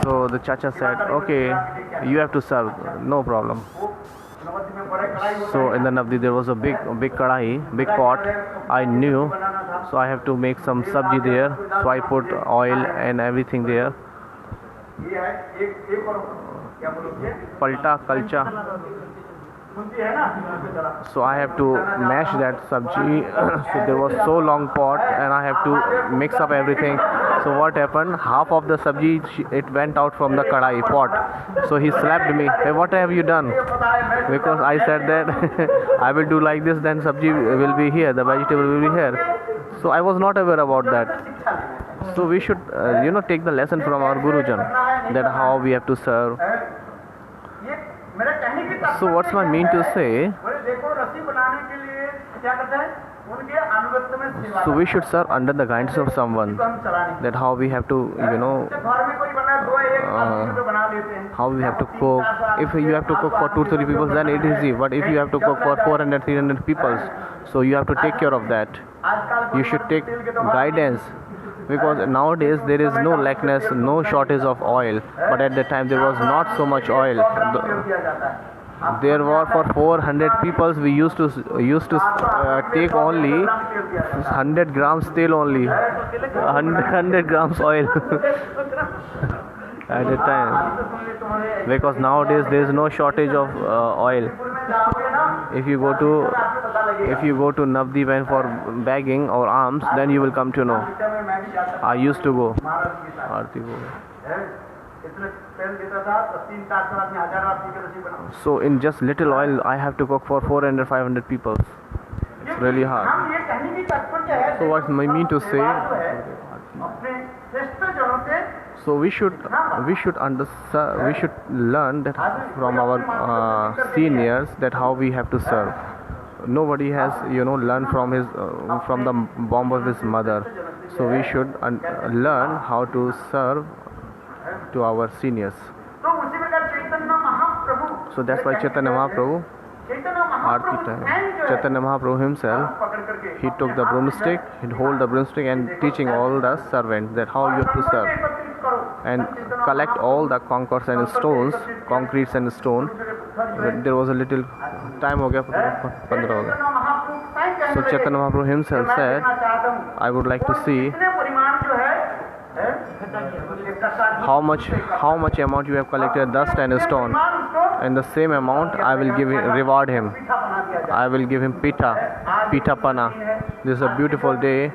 [SPEAKER 2] So the Chacha said, okay, you have to serve, no problem. So in the Navdi there was a big kadai, big pot. I knew, so I have to make some sabji there. So I put oil and everything there. Palta, kalcha. So I have to mash that sabji. So there was so long pot and I have to mix up everything. So what happened? Half of the sabji it went out from the kadai pot. So he slapped me. Hey, what have you done? Because I said that I will do like this, then sabji will be here, the vegetable will be here. So I was not aware about that. So we should take the lesson from our Gurujan, that how we have to serve. So what's my mean to say? So we should serve under the guidance of someone, that how we have to how we have to cook. If you have to cook for 2-3 people, then it is easy. But if you have to cook for 400-300 people, so you have to take care of that. You should take guidance, because nowadays there is no lackness, no shortage of oil. But at that time there was not so much oil. There were for 400 people we used to take only 100 grams tel only, 100 grams oil at a time, because nowadays there is no shortage of oil. If you go to Navdeep for bagging or alms, then you will come to know. I used to go. So in just little oil I have to cook for 400-500 people. It's really hard. So what I mean to say, so we should learn that from our seniors, that how we have to serve. Nobody has learned from the bomb of his mother. So we should learn how to serve to our seniors. So that's why Chaitanya Mahaprabhu, Aarti time, Chaitanya Mahaprabhu himself, he took the broomstick, he'd hold the broomstick and teaching all the servants that how you have to serve, and collect all the concretes and stones, concretes and stone. There was a little time ho gaya, 15 ho gaya. So Chaitanya Mahaprabhu himself said, I would like to see how much amount you have collected dust and stone, and the same amount I will reward him. I will give him pita pana. This is a beautiful day,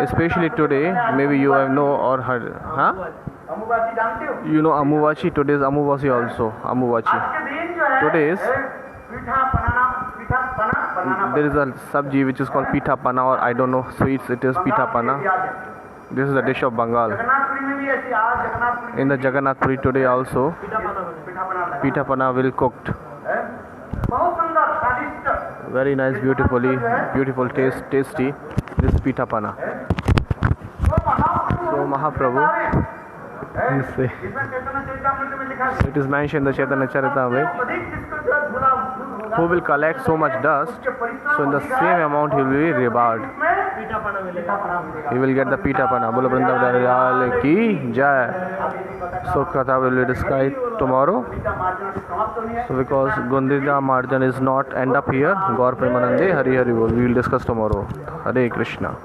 [SPEAKER 2] especially today. Maybe you have or heard, you know Amuvasi. Today is Amuvasi also. Today is there is a sabji which is called pita pana, or I don't know, sweets, it is pita pana. This is the dish of Bengal. In the Jagannath Puri today also, pita pana will cooked. Very nice, beautiful tasty. This pita pana. So Mahaprabhu, it is mentioned in the Chaitanya Charitamrita, who will collect so much dust, so in the same amount he will be rewarded. He will get the pita pana. Bolo Vrindavan Dayal ki jai. So Katha will be discussed tomorrow. So because Gundija Marjan is not end up here, Gaur Premanande, Hari Hari Bol, we will discuss tomorrow. Hare Krishna.